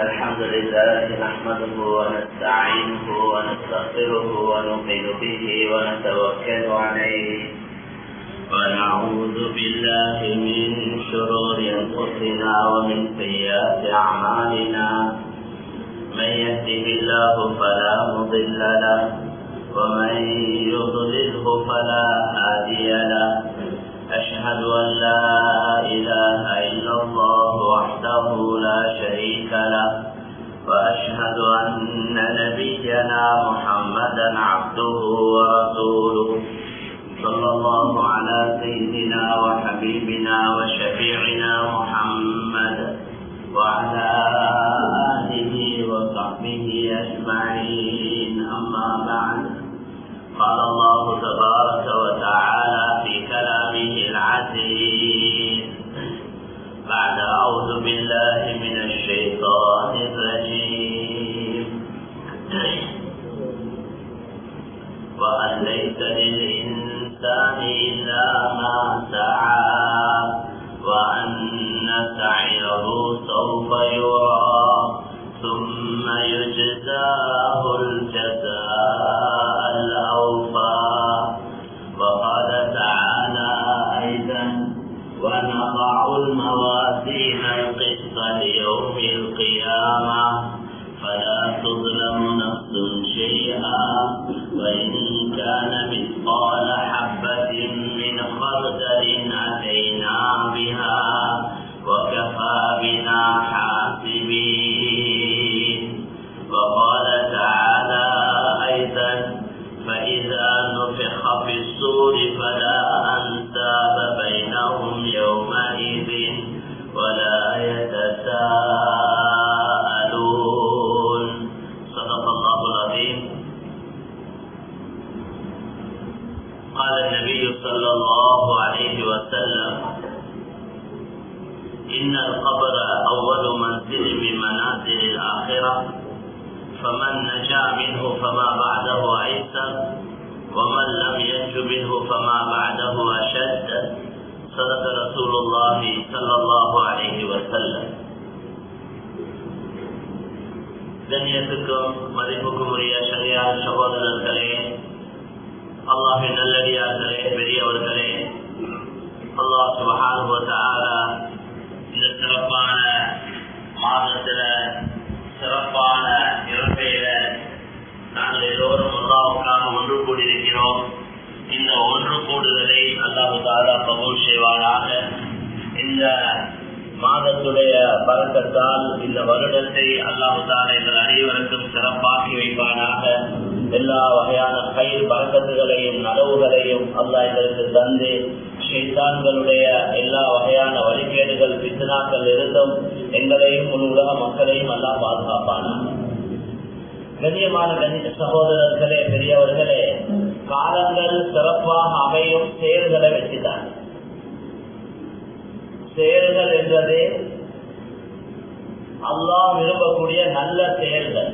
الحمد لله نحمده ونستعينه ونستغفره ونؤمن به ونتوكل عليه ونعوذ بالله من شرور أنفسنا ومن سيئات أعمالنا من يهده الله فلا مضل له ومن يضلله فلا هادي له أشهد أن لا إله إلا الله وحده لا شريك له وأشهد أن نبينا محمدا عبده ورسوله صلى الله على سيدنا وحبيبنا وشفيعنا محمد وعلى آله وصحبه أجمعين أما بعد قال الله تبارك وتعالى في كلامه العزيز بعد أعوذ بالله من الشيطان الرجيم وأن ليس للإنسان إلا ما سعى وأن سعيه سوف يرى ثم يجزاه الجزاء الأوفى وقال تعالى أيضا ونضع الموازين القسط ليوم القيامة فلا تظلم نفس شيئا وإن كان مثقال حبة من خردل أتينا بها وكفى بنا حاسبين وقال تعالى أيضا فإذا نفخ في الصور فلا أنساب بينهم يومئذ ولا يتساءلون صدق الله العظيم. قال النبي صلى الله عليه وسلم إن القبر أول منزل من منازل الآخرة فمن نجا منه فما بعده أيسر ومن لم ينج منه فما بعده أشد صدق رسول الله صلى الله عليه وسلم. கண்ணியத்துக்கும் மதிப்புக்கும் உரிய சரியான சகோதரர்களே, அல்லாஹ்வின் நல்லடியார்களே, பெரியவர்களே, அல்லாஹ் சுப்ஹானஹு வ தஆலா இந்த சிறப்பான மாதத்துல சிறப்பான இரவையில நாங்கள் எல்லோரும் அல்லாஹ்வுக்காக ஒன்று கூடியிருக்கிறோம். இந்த ஒன்று கூடுதலை அல்லாஹ் தஆலா கபூல் செய்வானாக. இந்த மாதத்துடைய பரக்கத்தால் இந்த வருடத்தை அல்லாஹ் தஆலா எங்கள் அனைவருக்கும் சிறப்பாக்கி வைப்பானாக. எல்லா வகையான கயிர் பரக்கத்துகளையும் நலவுகளையும் அல்லாஹ் எங்களுக்கு தந்து ஷைத்தான்களுடைய எல்லா வகையான வழிகேடுகள் பித்னாக்கள் இருந்தும் எங்களையும் முழு உலக மக்களையும் அல்லாஹ் பாதுகாப்பானாக. கண்ணியமான சகோதரர்களே, பெரியவர்களே, காலங்கள் சிறப்பாக அமையும் செயல்களை வச்சுதான். செயல்கள் என்றது அல்லாஹ் விரும்பக்கூடிய நல்ல செயல்கள்.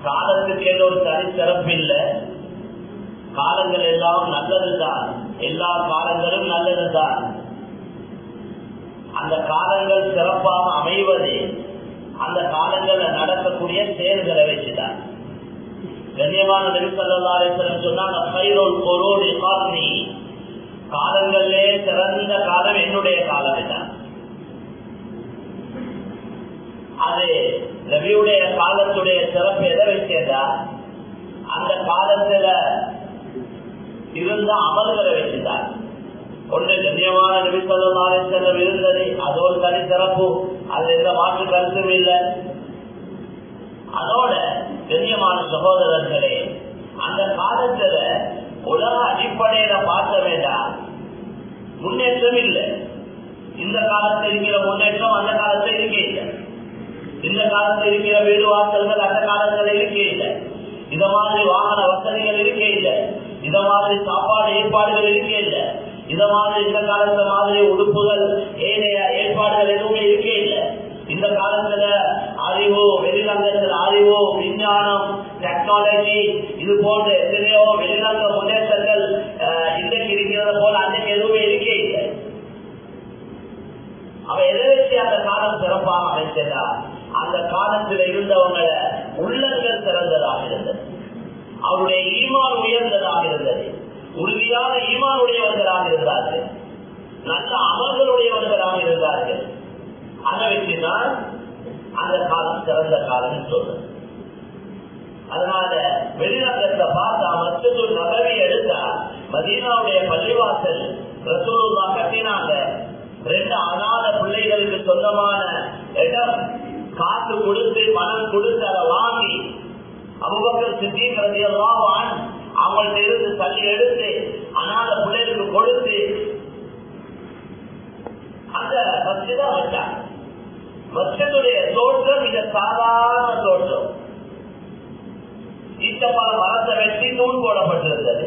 காலத்துக்கு ஒரு தனி சிறப்பு இல்லை. காலங்கள் எல்லாம் நல்லதுதான், எல்லா காலங்களும் நல்லதுதான். அந்த காலங்கள் சிறப்பாக அமைவது அந்த காலங்களில் நடக்கக்கூடிய செயல்களை வச்சுதான். கண்ணியமான நபி ஸல்லல்லாஹு அலைஹி வஸல்லம் சொன்னாங்க, கைருல் குரூனி கர்னி, காலங்களிலே சிறந்த காலம் என்னுடைய காலம் தான். அது நபியுடைய காலத்துடைய சிறப்பு எதை வச்சதா, அந்த காலத்துல இருந்த அமல்களை வச்சுதான். ஒன்று கண்ணியமான நபி ஸல்லல்லாஹு அலைஹி வஸல்லம் இருந்தது, அது ஒரு தனி சிறப்பு, அது எந்த மாற்று கருத்தும் இல்லை. அதோட கண்ணியமான சகோதரர்களே, அந்த காலத்துல உலக அடிப்படையில பார்க்க வேண்டாம், முன்னேற்றம் இல்லை. இந்த காலத்தில் இருக்கிற முன்னேற்றம் அந்த காலத்தில் இருக்கே இல்லை. இந்த காலத்தில் இருக்கிற வீடு வாசல்கள் அந்த காலத்துல இருக்கே இல்லை. இத மாதிரி வாகன வசதிகள் இருக்கே இல்லை. இத மாதிரி சாப்பாடு ஏற்பாடுகள் இருக்கே இல்லை. இத மாதிரி இந்த காலத்துல மாதிரி உடுப்புகள் ஏனைய ஏற்பாடுகள் எதுவுமே இருக்கே இல்லை. இந்த காலத்துல அறிவு, வெளிநாட்டுல அறிவு, விஞ்ஞானம், டெக்னாலஜி, இது போன்ற எத்தனையோ வெளிநாட்டு முன்னேற்றங்கள் இன்றைக்கு இருக்கிறத போல அன்றைக்கு எதுவுமே இருக்கே இல்லை. அவ எதை வச்சு அந்த காலம் சிறப்பா காலமாக அமைச்சதால் அந்த காலத்தில் இருந்தவங்கள உள்ளங்கள் சிறந்ததாக இருந்தது, அவருடைய ஈமான் உயர்ந்ததாக இருந்தது, உறுதியான ஈமான் உடையவர்களாக இருந்தார்கள், நல்ல அமல்களுடையவர்களாக இருந்தார்கள். அதை வச்சுதான் அந்த காலம் சிறந்த காலம் சொல்றது. அதனால வெளிநாட்டத்தை பார்த்தா மஸ்ஜிதுல் நபவி எடுத்தா மதீனாவுடைய பள்ளிவாசல் ரசூலுல்லாஹ் கட்டினாங்க. 2 அநாத பிள்ளைகளுக்கு சொந்தமான இடம், காசு கொடுத்து பணம் கொடுத்து அதை வாங்கி அபூபக்கர் சித்தீக் ரலியல்லாஹு அன்ஹு அவங்கள்ட்ட இருந்து தள்ளி எடுத்து அநாத பிள்ளைகளுக்கு கொடுத்து அந்த மஸ்ஜிதை வச்சாங்க. மஸ்ஜிதுடைய தோற்றம் மிக சாதாரண தோற்றம். ஈச்சப்பழ மரத்தை வெட்டி தூள் போடப்பட்டிருந்தது.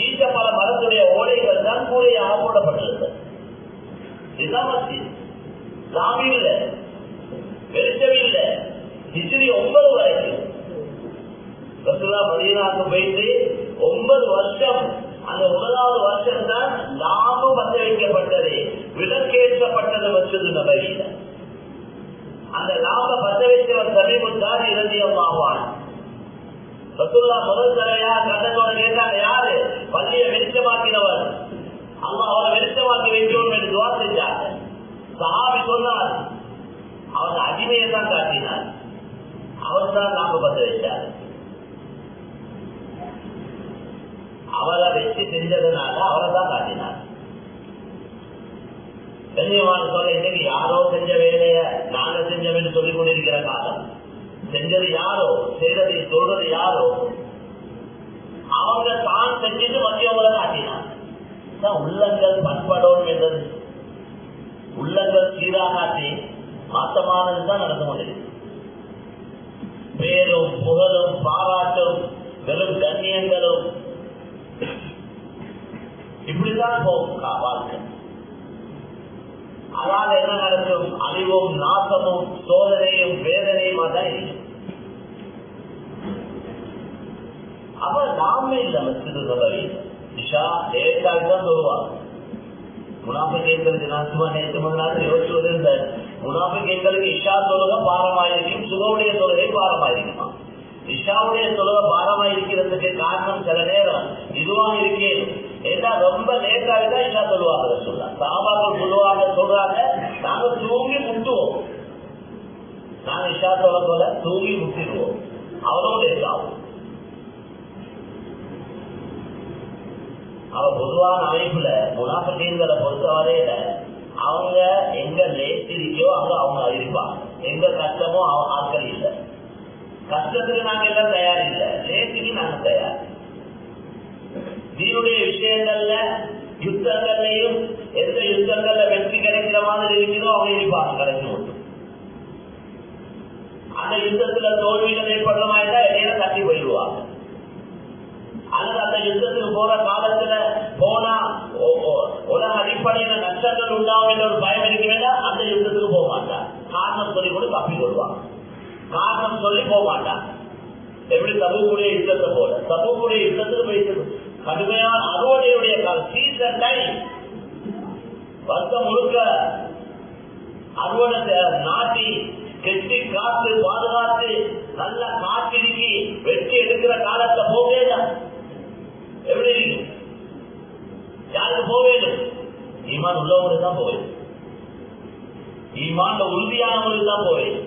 ஈச்சப்பழ மரத்துடைய ஓடைகள் தான் கூரையாக போடப்பட்டிருந்தது. இதுதான் மஸ்ஜித். சாமி இல்லை, வெளிச்சம் இல்லை. ஹிஜ்ரி 9 வரைக்கும் ரசூலுல்லாஹ் மதீனாவுக்கு போயிட்டு 9 வருஷம், அந்த 9வது வருஷம் தான் லாபு பத்த வைக்கப்பட்டது, விலக்கேற்றப்பட்டது மஸ்ஜிது நபவியில. அந்த லாப பத்த வைத்தவர் சமீபத்தான் இரண்டியமாவான். ரசூலுல்லாஹ் முதல் தடவையா கண்டத்தோட கேட்டாங்க, யாரு பள்ளியை வெளிச்சமாக்கினவர், அல்லாஹ் அவரை வெளிச்சமாக்கி வைக்கணும் என்று துவா செஞ்சாங்க. சஹாபி சொன்னார், அவர் அடிமையை தான் காட்டினார், அவர் தான் லாப பத்த வச்சார். அவரை வச்சு செஞ்சதுனால அவரை தான் காட்டினார். கண்ணியமான சொல்ல, இன்னைக்கு யாரோ செஞ்ச வேலைய நாங்க செஞ்சோம்னு சொல்லிக் கொண்டிருக்கிற காலம். செஞ்சது யாரோ, செய்யறது சொல்றது யாரோ, அவங்க தான் செஞ்சுட்டு மத்தியவங்களை காட்டினார். உள்ளங்கள் பண்படணும் என்றது, உள்ளங்கள் சீராகாட்டி மாற்றமானதுதான் நடந்து கொண்டிருக்கு. பேரும் புகழும் பாராட்டும் வெறும் கண்ணியங்களும் இப்படிதான் போகும் வாழ்க்கை. அதனால என்ன நடக்கும்? அழிவும் நாசமும் சோதனையும் வேதனையுமா தான் இருக்கு. அப்ப நாம இல்ல மஸ்ஜிது நபவி இஷா லேட்டாகத்தான் சொல்லுவாங்க. முனாஃபிகளுக்கு நான் சும்மா நேற்று முதலாவது யோசிச்சுவது இந்த முனாஃபிகளுக்கு இஷா தொழுகை பாரமாயிருக்கும், சுகவுடைய தொழுகை பாரமாயிருக்குமா? இஷாவுடைய தொழுகை பாரமாயிருக்கிறதுக்கு காரணம் சில நேரம் இதுவாக இருக்கேன், ஏன்னா ரொம்ப லேட்டாகதான் இஷா சொல்லுவாங்க. சொல்ல சாபாக்கள் சொல்லுவாங்க, சொல்றாங்க நாங்க தூங்கி முட்டுவோம், நாங்க இஷா தொலை போல தூங்கி முட்டிடுவோம், அவரோட லேட்டாகும். அவ பொதுவான அமைப்புல முனாஃபிகளை பொறுத்தவரையில அவங்க எங்க லேட் இருக்கோ அங்க அவங்க இருப்பாங்க, எங்க கஷ்டமோ ஆட்கள் இல்லை. கஷ்டத்துக்கு நாங்க எல்லாம் தயார் இல்லை, லேட்டுக்கு நாங்க தயார். தீனுடைய விஷயங்கள்ல யுத்தங்கள்லையும் எந்த யுத்தங்கள்ல வெற்றி கிடைக்கிற மாதிரி இருக்கிறதோ அவங்க இருப்பாங்க கடைசி மட்டும். அந்த யுத்தத்துல தோல்விகள் ஏற்படுற மாதிரி தான் இடையில தட்டி போயிடுவாங்க. அல்லது அந்த யுத்தத்துக்கு போற காலத்துல போனா உலக அடிப்படையில நஷ்டங்கள் உண்டாகும் என்ற ஒரு பயம் இருக்க வேண்டாம், அந்த யுத்தத்துக்கு போக மாட்டான். காரணம் சொல்லி கூட தப்பி கொள்வாங்க, காரணம் சொல்லி போக மாட்டான். எப்படி தபூக்குடைய யுத்தத்தை போல, தபூக்குடைய யுத்தத்துக்கு போயிட்டு கடுமையான அறுவடையுடைய காலம், சீசன் டைம், வருஷம் முழுக்க அறுவடை நாட்டி கெட்டி காத்து பாதுகாத்து நல்ல காற்றிருக்கி வெற்றி எடுக்கிற காலத்தை போவேன். எப்படி யாருக்கு போவேன்? ஈமான் உள்ளவங்களுக்கு தான் போவேன், ஈமான் உறுதியானவங்களுக்கு தான் போவேன்,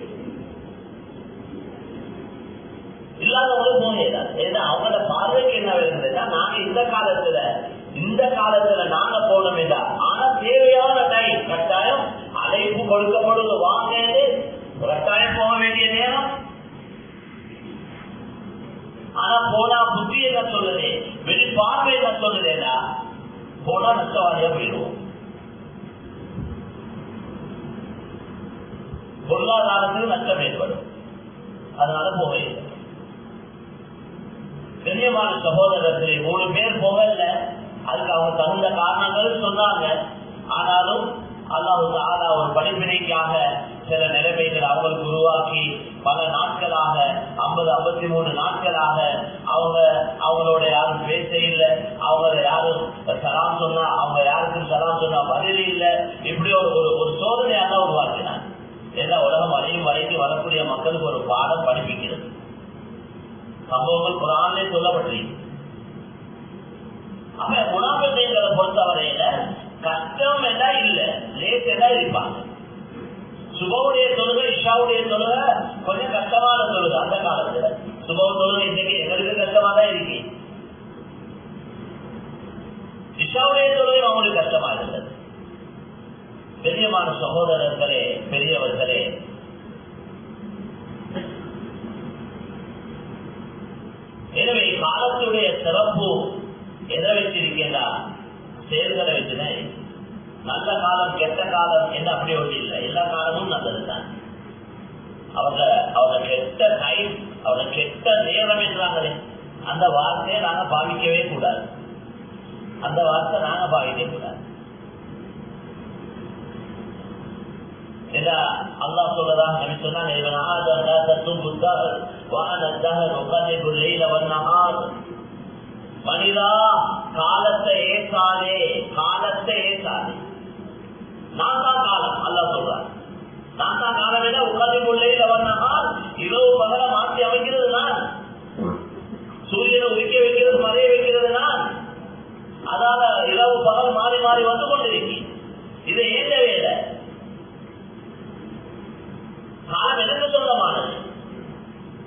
இல்லாதவங்களுக்கு போவேன். ஏன்னா அவங்களோட பார்வைக்கு என்ன வருகிறதுனா, நாங்க இந்த காலத்துல நாங்க போனோம் என்றால், ஆனா தேவையான டைம் கட்டாயம் அழைப்பு கொடுக்கப்படுவது, வாங்க கட்டாயம் போக வேண்டிய நேரம். ஆனா போனா புத்தி என்ன சொல்லுது, வெளிப்பார்வை என்ன சொல்லுதேனா, போனா நஷ்டவாதியா போயிடுவோம், பொருளாதாரத்துக்கு நஷ்டம் ஏற்படும், அதனால போவே. கண்ணியமான சகோதரத்திலே 3 பேர் போகல, அதுக்கு அவங்க தகுந்த காரணங்கள் சொன்னாங்க. ஆனாலும் அல்லாஹ் தஆலா ஒரு படிப்பினைக்காக சில நிலைமைகள் அவங்களுக்கு உருவாக்கி பல நாட்களாக 50-53 நாட்களாக அவங்களோட யாரும் பேச இல்லை, அவங்க யாரும் சலாம் சொன்னா அவங்க யாருக்கும் சலாம் சொன்னா பதில் இல்லை. இப்படி ஒரு சோதனையாக உருவாக்கினாங்க. எல்லா உலகம் அழியும் வரைக்கும் வரக்கூடிய மக்களுக்கு ஒரு பாடம் படிப்பிக்கிறது. சம்பவங்கள் குர்ஆனிலே சொல்லப்பட்டிருக்கு. அப்ப முனாஃபிக்குகளை பொறுத்தவரையில கஷ்டம் எல்லாம் இல்ல, லேட் எல்லாம் இருப்பாங்க. சுபவுடைய தொழுகை இஷாவுடைய தொழுகை கொஞ்சம் கஷ்டமான தொழுகை. அந்த காலத்துல சுபவ தொழுகை இன்னைக்கு எங்களுக்கு கஷ்டமா தான் இருக்கு. இஷாவுடைய தொழுகை அவங்களுக்கு கஷ்டமா இருந்தது. பெரியமான சகோதரர்களே, பெரியவர்களே, எனவே காலத்துடைய சிறப்பு எதை வச்சிருக்கேன்னா செயல்களை வச்சுதான். நல்ல காலம் கெட்ட காலம் என்ன அப்படி ஒன்று இல்லை, எல்லா காலமும் நல்லதுதான். அவங்க கெட்ட டைம், அவங்க கெட்ட நேரம் என்றாங்களே, அந்த வார்த்தையை நாங்க பாவிக்கவே கூடாது. அந்த வார்த்தை நாங்க பாவிக்க கூடாது. அல்லாஹ் சொல்லதான் நபி சொன்னாங்க, மனிதா காலத்தை ஏற்றாதே, காலத்தை ஏற்றாதே. நான் தான் காலம். அல்லாஹ் சொல்றான், நான் தான் காலம். என்ன உட்காந்து கொள்ளையில வந்தால் இரவு பகல மாற்றி அமைக்கிறது நான், சூரியனை உதிக்க வைக்கிறது மறைய வைக்கிறது நான். அதால இரவு பகல் மாறி மாறி வந்து கொண்டிருக்கி. இது ஏற்ற வேலை. காலம் எனக்கு சொந்தமானது.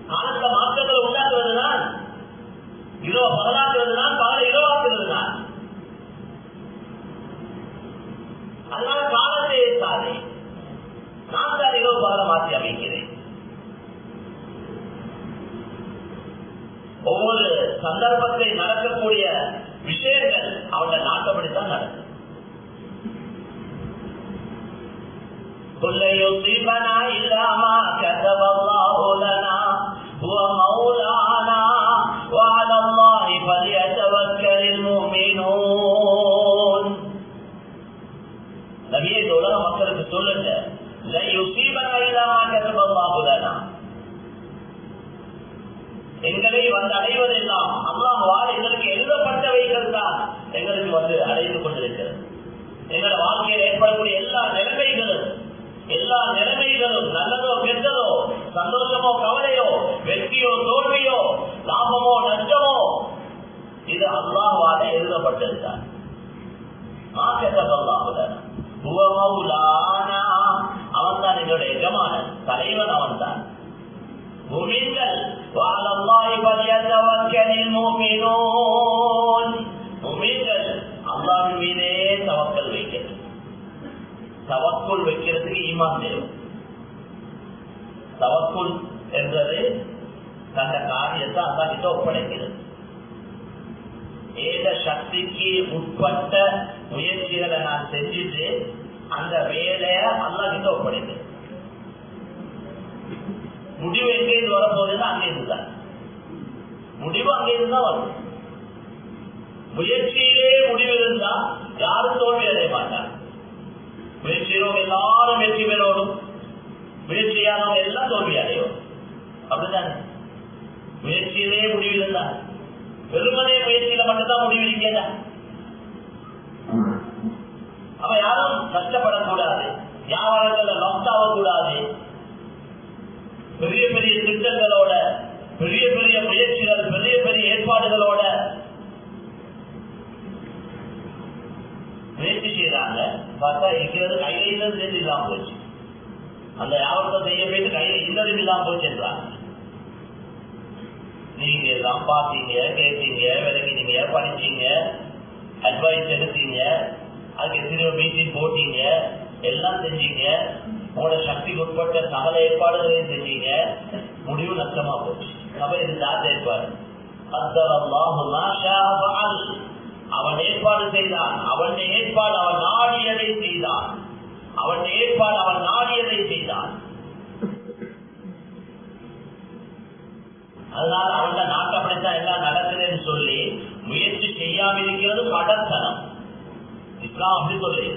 காலத்தை மாற்றங்களை உண்டாக்குறது நான், இரவு பகலாக்குறது நான், பகல இரவாக்குறது நான். அதனால காலத்தை ஏற்றாதே, நான் தான் இரவு பகல மாற்றி அமைக்கிறேன். ஒவ்வொரு சந்தர்ப்பத்தை நடக்கக்கூடிய விஷயங்கள் அவங்க நாட்டப்படித்தான் நடக்கும். நபியே இந்த உலக மக்களுக்கு சொல்லுங்க, எங்களை வந்து அடைவதெல்லாம் அல்லாஹ்வால் எங்களுக்கு எழுதப்பட்டவைகள் தான் எங்களுக்கு வந்து அடைந்து கொண்டிருக்கிறது. எங்களோட வாழ்க்கையில் ஏற்படக்கூடிய எல்லா நிலைமைகளும் நல்லதோ கெட்டதோ, சந்தோஷமோ கவலையோ, வெற்றியோ தோல்வியோ, லாபமோ நஷ்டமோ, இது அல்லாஹ்வால எழுதப்பட்டிருக்கார். அவன் தான் எங்களுடைய எஜமானன், தலைவன் அவன் தான். அல்லாஹ்வின் மீதே தவக்கல் வைக்கிறது. தவக்குள் வைக்கிறதுக்கு ஈமான் தேவை. தவக்குள் என்றது தந்த காரியத்தை அல்லாஹ் கிட்ட ஒப்படைக்கிறது. ஏத சக்திக்கு உட்பட்ட முயற்சிகளை நான் செஞ்சுட்டு அந்த வேலைய அல்லாஹ் கிட்ட ஒப்படைக்கிறது. முடிவு எங்கேயிருந்து வரப்போகுதுன்னா அங்கே இருந்துதான் முடிவு, அங்கே இருந்தா வரும். முயற்சியிலே முடிவு இருந்தா யாரும் தோல்வி அடைய மாட்டாங்க. முயற்சியிலும் எல்லாரும் வெற்றி பெறணும், முயற்சியானவங்க எல்லாம் தோல்வி அடையும். அப்படித்தானே? முயற்சியிலே முடிவு இருந்தா, வெறுமனே முயற்சியில மட்டும்தான் முடிவு இருக்கல. அவ யாரும் கஷ்டப்படக்கூடாது, வியாபாரங்கள்ல லாஸ் ஆகக்கூடாது. பெரிய பெரிய திட்டங்களோட, பெரிய பெரிய முயற்சிகள், பெரிய பெரிய ஏற்பாடுகளோட முயற்சி செய்யறாங்க. பார்த்தா இருக்கிறது கையில இல்லது இல்லாம போச்சு. அந்த வியாபாரத்தை செய்ய போயிட்டு கையில இல்லதும் இல்லாம போச்சுன்றாங்க. நீங்க எல்லாம் பார்த்தீங்க, கேட்டீங்க, விளங்கினீங்க, படிச்சீங்க, அட்வைஸ் எடுத்தீங்க, அதுக்கு எத்தனையோ மீட்டிங் போட்டீங்க, எல்லாம் செஞ்சீங்க, உங்களோட சக்திக்கு உட்பட்ட சகல ஏற்பாடுகளையும் செஞ்சீங்க, முடிவு நஷ்டமா போச்சு. அப்ப இது தாத்த ஏற்பாடு. அவன் ஏற்பாடு செய்தான், அவன் ஏற்பாடு அவன் நாடியதை செய்தான், அவன் ஏற்பாடு அவன் நாடியதை செய்தான். அதனால அவன் நாட்டப்படித்தான் எல்லாம் நடக்குதுன்னு சொல்லி முயற்சி செய்யாம இருக்கிறது படத்தனம். இஸ்லாம் அப்படி சொல்லுது.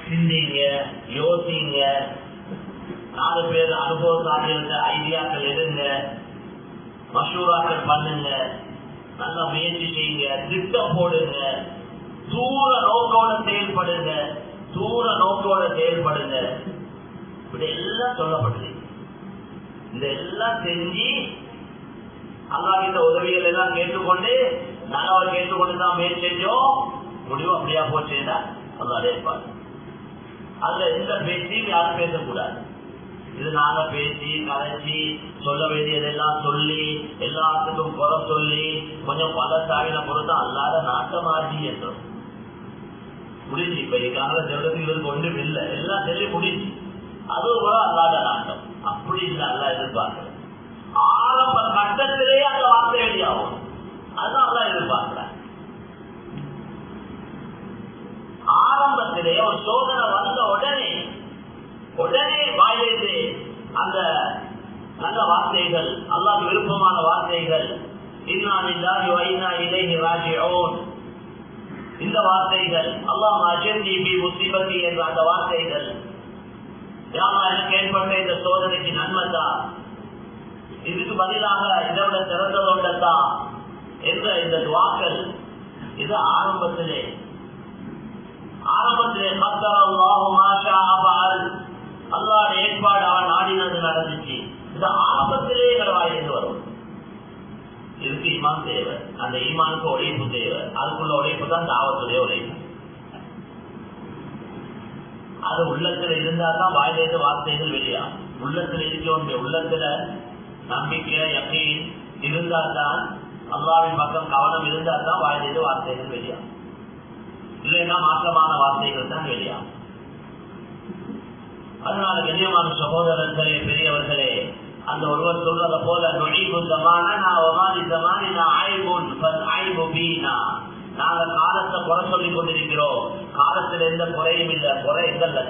சிந்திங்க, யோசிங்க, 4 பேர் அனுபவசாலிகள ஐடியாக்கள் எடுங்க, மஷூராக்கள் பண்ணுங்க, நல்லா முயற்சி செய்யுங்க, திட்டம் போடுங்க, தூர நோக்கோட செயல்படுங்க, தூர நோக்கோட செயல்படுங்க. இப்படி எல்லாம் சொல்லப்பட்டது. இந்த எல்லாம் செஞ்சு அல்லாஹ் இந்த உதவிகள் எல்லாம் கேட்டுக்கொண்டு நாங்கள் கேட்டுக்கொண்டுதான் முயற்சி செஞ்சோம். முடிவு அப்படியா போச்சேன்னா அல்லாஹ் இருப்பார். அதுல எந்த பேச்சையும் யாரும் பேசக்கூடாது. இது நாங்க பேசி கலைச்சி சொல்ல வேண்டியதெல்லாம் சொல்லி எல்லாத்துக்கும் குறை சொல்லி கொஞ்சம் பல சாவின பொறுத்தா அல்லாத நாட்டமாகி என்றோம் முடிஞ்சு. இப்ப கால செல்வத்துக்கு ஒன்றும் இல்லை, எல்லாம் சொல்லி முடிஞ்சு. அது கூட அல்லாத நாட்டம். அப்படி இல்லை, அல்லா எதிர்பார்க்கிறேன். ஆரம்ப கட்டத்திலேயே அந்த வார்த்தை வெளியாகும். அதுதான் அல்லா எதிர்பார்க்கிறேன். ஆரம்பத்திலே ஒரு சோதனை வந்த உடனே வாயிலிருந்து அந்த நல்ல வார்த்தைகள், அல்லாஹ்வுக்கு விருப்பமான வார்த்தைகள், இன்னா லில்லாஹி வ இன்னா இலைஹி ராஜிஊன், இந்த வார்த்தைகள், அல்லாஹ் அஜ்ர்னி ஃபீ முஸீபத்தி என்ற அந்த வார்த்தைகள், யா அல்லாஹ் எனக்கு ஏற்பட்ட இந்த சோதனைக்கு நன்மைதா, இதுக்கு பதிலாக இதை விட சிறந்ததொண்டா என்ற இந்த துஆக்கள், இது ஆரம்பத்திலே கத்தரல்லாஹு மா ஷாஅ ஃபஅல், அல்லாஹ்வுடைய ஏற்பாடு அவன் நாடினது நடந்துச்சு. இது ஆரம்பத்திலே வாயிலிருந்து வரும். இதுக்கு ஈமான் தேவை. அந்த ஈமானுக்கு உழைப்பு தேவை. அதுக்குள்ள உழைப்பு தான் தாவத்துடைய உழைப்பு. அது உள்ளத்துல இருந்தா தான் வாயிலிருந்து வார்த்தைகள் வெளியாகும். உள்ளத்துல இருக்க வேண்டிய உள்ளத்துல நம்பிக்கை யகீன் இருந்தா தான், அல்லாஹ்வின் பக்கம் கவனம் இருந்தா தான் வாயிலிருந்து வார்த்தைகள் வெளியாகும். இல்லைன்னா மாற்றமான வார்த்தைகள் தான் வெளியாகும். அதனால கண்ணியமான சகோதரர்களே, பெரியவர்களே, அந்த ஒருவர் சொல்றத போல நாங்க காலத்தை குறை சொல்லிக் கொண்டிருக்கிறோம். காலத்துல எந்த குறையும் இல்லை. குறை எங்கல்ல.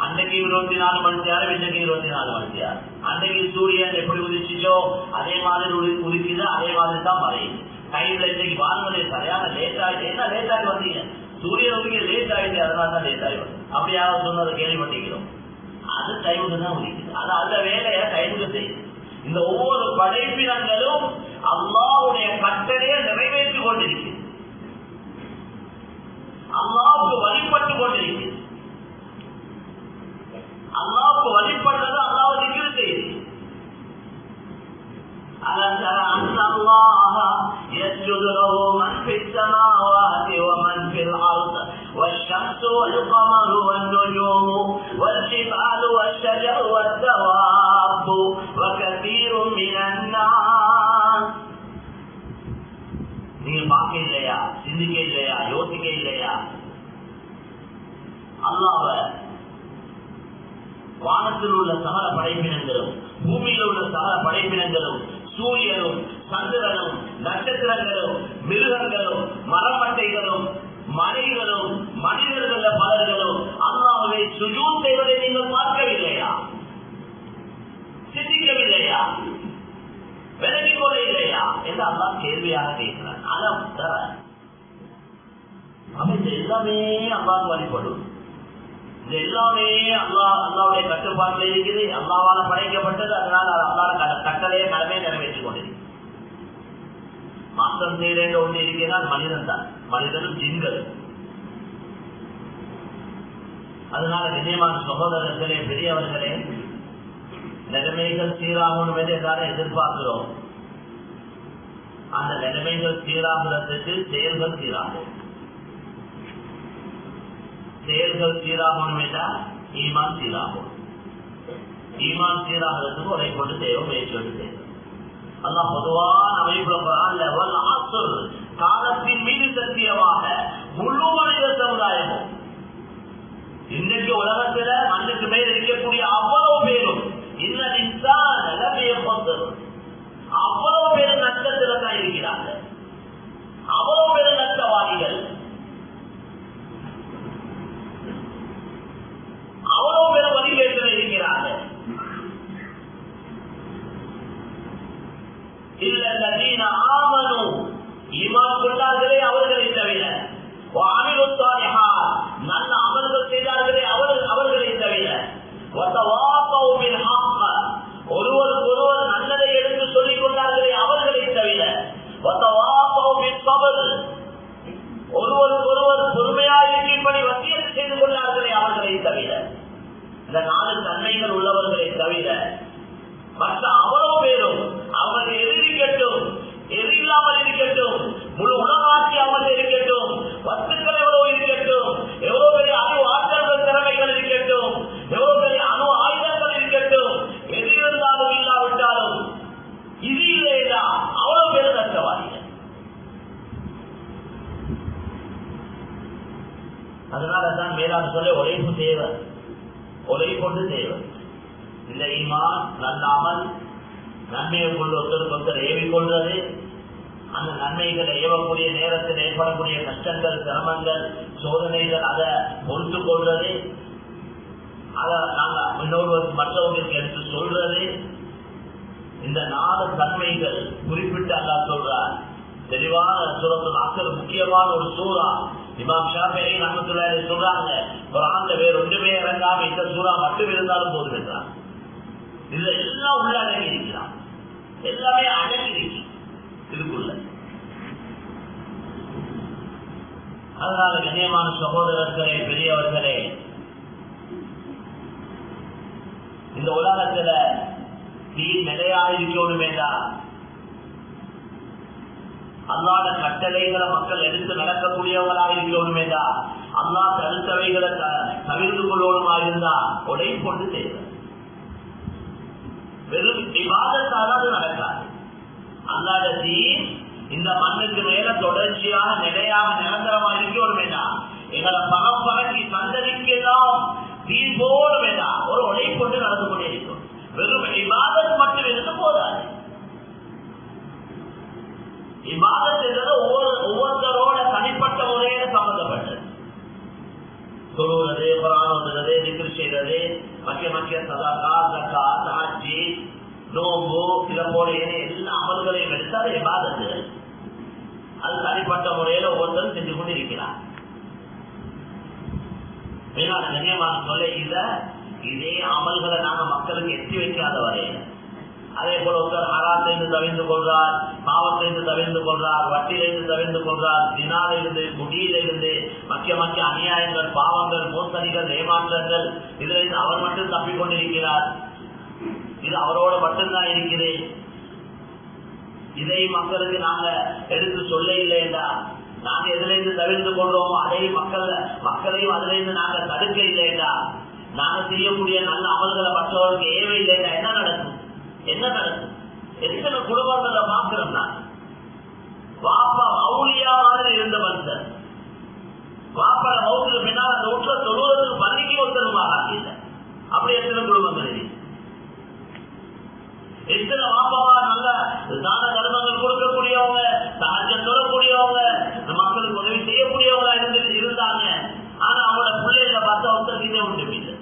அன்றைக்கு 24 மணி நேரம், இன்றைக்கு 24 மணி நேரம். அன்றைக்கு சூரியன் எப்படி உதிச்சுச்சோ அதே மாதிரி உதிக்குது, அதே மாதிரி தான் மறையுது. டைம்ல இன்னைக்கு வானொலி சரியான லேட் ஆயிடுச்சு. என்ன லேட் ஆகி வந்தீங்க? சூரியன் உதிக்க லேட் ஆயிடுச்சு, அதனால தான் லேட் ஆகி வந்து அப்படியாக சொன்னதை கேள்விப்பட்டிருக்கிறோம். அது டைமுக்கு தான் உதிக்குது. அது அந்த வேலையை டைமுக்கு செய்யுது. இந்த ஒவ்வொரு படைப்பினங்களும் அல்லாஹ்வுடைய கட்டளையை நிறைவேற்றிக் கொண்டிருக்கு. அல்லாஹ்வுக்கு வழிபட்டு கொண்டிருக்கு. அல்லாஹ்வுக்கு வழிபட்டது அல்லாஹ் திக்ர் செய்யுது. ألم تر أن الله يسجد له من في السماوات ومن في الأرض والشمس والقمر والنجوم والجبال والشجر والدواب وكثير من الناس. நீங்க பார்க்க இல்லையா? சிந்திக்க இல்லையா? யோசிக்க இல்லையா? அல்லாஹ்வ வானத்தில் உள்ள சகல படைப்பினங்களும் பூமியில் உள்ள சகல படைப்பினங்களும் சூரியனும் சந்திரனும் நட்சத்திரங்களும் மிருகங்களும் மரமட்டைகளும் மலைகளும் மனிதர்கள் பலர்களும் அல்லாஹ்வை சுஜூத் செய்வதை நீங்கள் பார்க்கவில்லையா? சிந்திக்கவில்லையா? விலகிக் கொள்ள இல்லையா என்று அல்லாஹ் கேள்வியாக கேட்கிறான். அலம் தர அமைந்த எல்லாமே அல்லாஹ் வழிபடும். இது எல்லாமே அல்லாஹ்வுடைய கட்டுப்பாட்டில் இருக்குது. அல்லாஹ்வால படைக்கப்பட்டது. அதனால அல்லாஹ் கட்டளையை கடமையை நிறைவேற்றிக் கொண்டிருக்கு. மாற்றம் செய்ய ஒன்று இருக்கிறார் மனிதன் தான். மனிதனும் ஜின்களும். அதனால கண்ணியமான சகோதரர்களே, பெரியவர்களே, நிலைமைகள் சீராகணும் என்று எல்லாரும் எதிர்பார்க்கிறோம். அந்த நிலைமைகள் சீராகிறதுக்கு செயல்கள் சீராகும். செயல்கள் சீராகணும் என்றால் ஈமான் சீராகும். ஈமான் சீராகிறதுக்கு உரை கொண்டு தேவை, முயற்சி தேவை. அல்லாஹ் பொதுவான அமைப்புல காலத்தின் மீது சத்தியமாக முழு மனித சமுதாயமும் இன்றைக்கு உலகத்துல மண்ணுக்கு மேல் இருக்கக்கூடிய அவ்வளவு பேரும் அவ்வளவு பேரும் நஷ்டத்துல தான் இருக்கிறார்கள். அவ்வளவு பேரும் நஷ்டவாதிகள். அவ்வளவு பேரும் வழிகேட்டில் இருக்கிறார்கள். இல்லல்லதீன ஆமனு, ஈமான் கொண்டார்களே அவர்களை தவிர, வஅமிலு ஸாலிஹாத், நல்ல அமல்கள் செய்தார்களே அவர்களை தவிர, வதவாஸவு பில் ஹக், ஒருவருக்கொருவர் நல்லதை எடுத்து சொல்லிக் கொண்டார்களே அவர்களை தவிர, வதவாஸவு பில் ஸப்ர், ஒருவருக்கொருவர் பொறுமையாக இருக்கும்படி வசியத்து செய்து கொண்டார்களே அவர்களை தவிர. இந்த 4 தன்மைகள் உள்ளவர்களை தவிர மற்ற அவ்வளவு பேரும் அவங்க எதிரிக்கட்டும், எது இல்லாமல் இருக்கட்டும், முழு உலகாட்சி அவங்க இருக்கட்டும், வஸ்துக்கள் எவ்வளவு இருக்கட்டும், எவ்வளவு பெரிய அறிவு ஆற்றல்கள் திறமைகள் இருக்கட்டும், எவ்வளவு பெரிய அணு ஆயுதங்கள் இருக்கட்டும், எது இருந்தாலும் இல்லாவிட்டாலும் இது இல்லையா அவ்வளவு பேர் நஷ்டவாதிகள். அதனாலதான் மேலான சொல்ல உழைப்பு தேவை, உழைப்பொண்டு தேவை. இந்த ஈமான் நல்லாமல் நன்மையை கொண்டு ஒருத்தர் ஏவிக்கொள்வது, அந்த நன்மைகளை ஏவக்கூடிய நேரத்தில் ஏற்படக்கூடிய கஷ்டங்கள், சிரமங்கள், சோதனைகள் அதை பொறுத்து கொள்வது, அதை நாங்கள் இன்னொருவருக்கு மற்றவங்களுக்கு எடுத்து சொல்றது, இந்த 4 தன்மைகள் குறிப்பிட்டு அல்லாஹ் சொல்றார். தெளிவான சூரத்துல் அஸ்ர் முக்கியமான ஒரு சூரா. இமாம் ஷாஃபிஈ ரஹ்மத்துல்லாஹி அலைஹி சொல்றாங்க, குர்ஆன்ல வேற ஒன்றுமே இறங்காம இந்த சூரா மட்டும் இருந்தாலும் போதும் என்றார். இதுல எல்லாம் உள்ளடங்கி இருக்கிறான், எல்லாமே அடங்கி இருக்கு இதுக்குள்ள. அதனால கண்ணியமான சகோதரர்களே, பெரியவர்களே, இந்த உலகத்துல நீ நிலையாக இருக்கணுமே தான் அல்லாத கட்டளைகளை மக்கள் எடுத்து நடக்கக்கூடியவர்களாக இருக்கணுமே தான் அல்லாஹ் தடுத்தவைகளை தவிர்த்து கொள்ளணுமா இருந்தா உழைப்பொண்டு தேவை. வெறும் விவாதத்தால் அது நடக்காது. அல்லாத தீன் இந்த மண்ணுக்கு மேல தொடர்ச்சியாக நிலையாக நிரந்தரமா இருக்கணும் வேண்டாம். எங்களை பரம்பரைக்கு சந்ததிக்கெல்லாம் தீன் போட வேண்டாம். ஒரு உழைப்பொண்டு நடந்து கொண்டே இருக்கும். வெறும் விவாதம் மட்டும் இருந்து போதாது. இபாதத் என்பது ஒவ்வொருத்தரோட தனிப்பட்ட முறையில சம்பந்தப்பட்டது. தொழுவது, குர்ஆன் ஓதுவது, திக்ர் செய்வது, மக்கிய சதகா, ஜகாத், ஹஜ், நோன்பு, இத போல எல்லா அமல்களையும் எடுத்து அது இபாதத்து. அது தனிப்பட்ட முறையில ஒவ்வொருத்தரும் செஞ்சு கொண்டு இருக்கிறார். கண்ணியமான சொல்ல இதே அமல்களை நாங்க மக்களுக்கு எட்டி வைக்காத வரையில, அதே போல ஒருத்தர் ஹராத்திலிருந்து தவிர்த்து கொள்றார், பாவத்திலிருந்து தவிர்த்து கொள்றார், வட்டியிலிருந்து தவிர்த்து கொள்றார், தினாலிருந்து, குடியிலிருந்து, மக்கிய அநியாயங்கள், பாவங்கள், மோசடிகள், ஏமாற்றங்கள், இதிலிருந்து அவர் மட்டும் தப்பிக்கொண்டிருக்கிறார். இது அவரோட மட்டும்தான் இருக்குது. இதை மக்களுக்கு நாங்க எடுத்து சொல்ல இல்லையா? நாங்க எதிலிருந்து தவிர்த்து கொள்றோமோ அதையும் மக்களையும் அதிலிருந்து நாங்க தடுக்க இல்லையா? நாங்க செய்யக்கூடிய நல்ல அமல்களை மற்றவர்களுக்கு ஏவே இல்லையா? என்ன நடக்கும்? எத்தனை குடும்பங்களை பார்க்கிறோம். நான் வாப்பா மௌலியா மாதிரி இருந்த மனுஷன், வாப்பாட மௌத்துக்கு பின்னால் அந்த வீட்டுல தொழுவதற்கு பள்ளிக்கு ஒருத்தருமாக இல்லை. அப்படி எத்தனை குடும்பங்கள் இருக்கு? எத்தனை வாப்பாவா நல்ல தான தர்மங்கள் கொடுக்கக்கூடியவங்க, தஹஜ்ஜத் தொழக்கூடியவங்க, மக்களுக்கு உதவி செய்யக்கூடியவங்களா இருந்தாங்க. ஆனா அவங்களோட பிள்ளைகளை பார்த்தா ஒருத்தருக்கே ஒன்றும் இல்லை.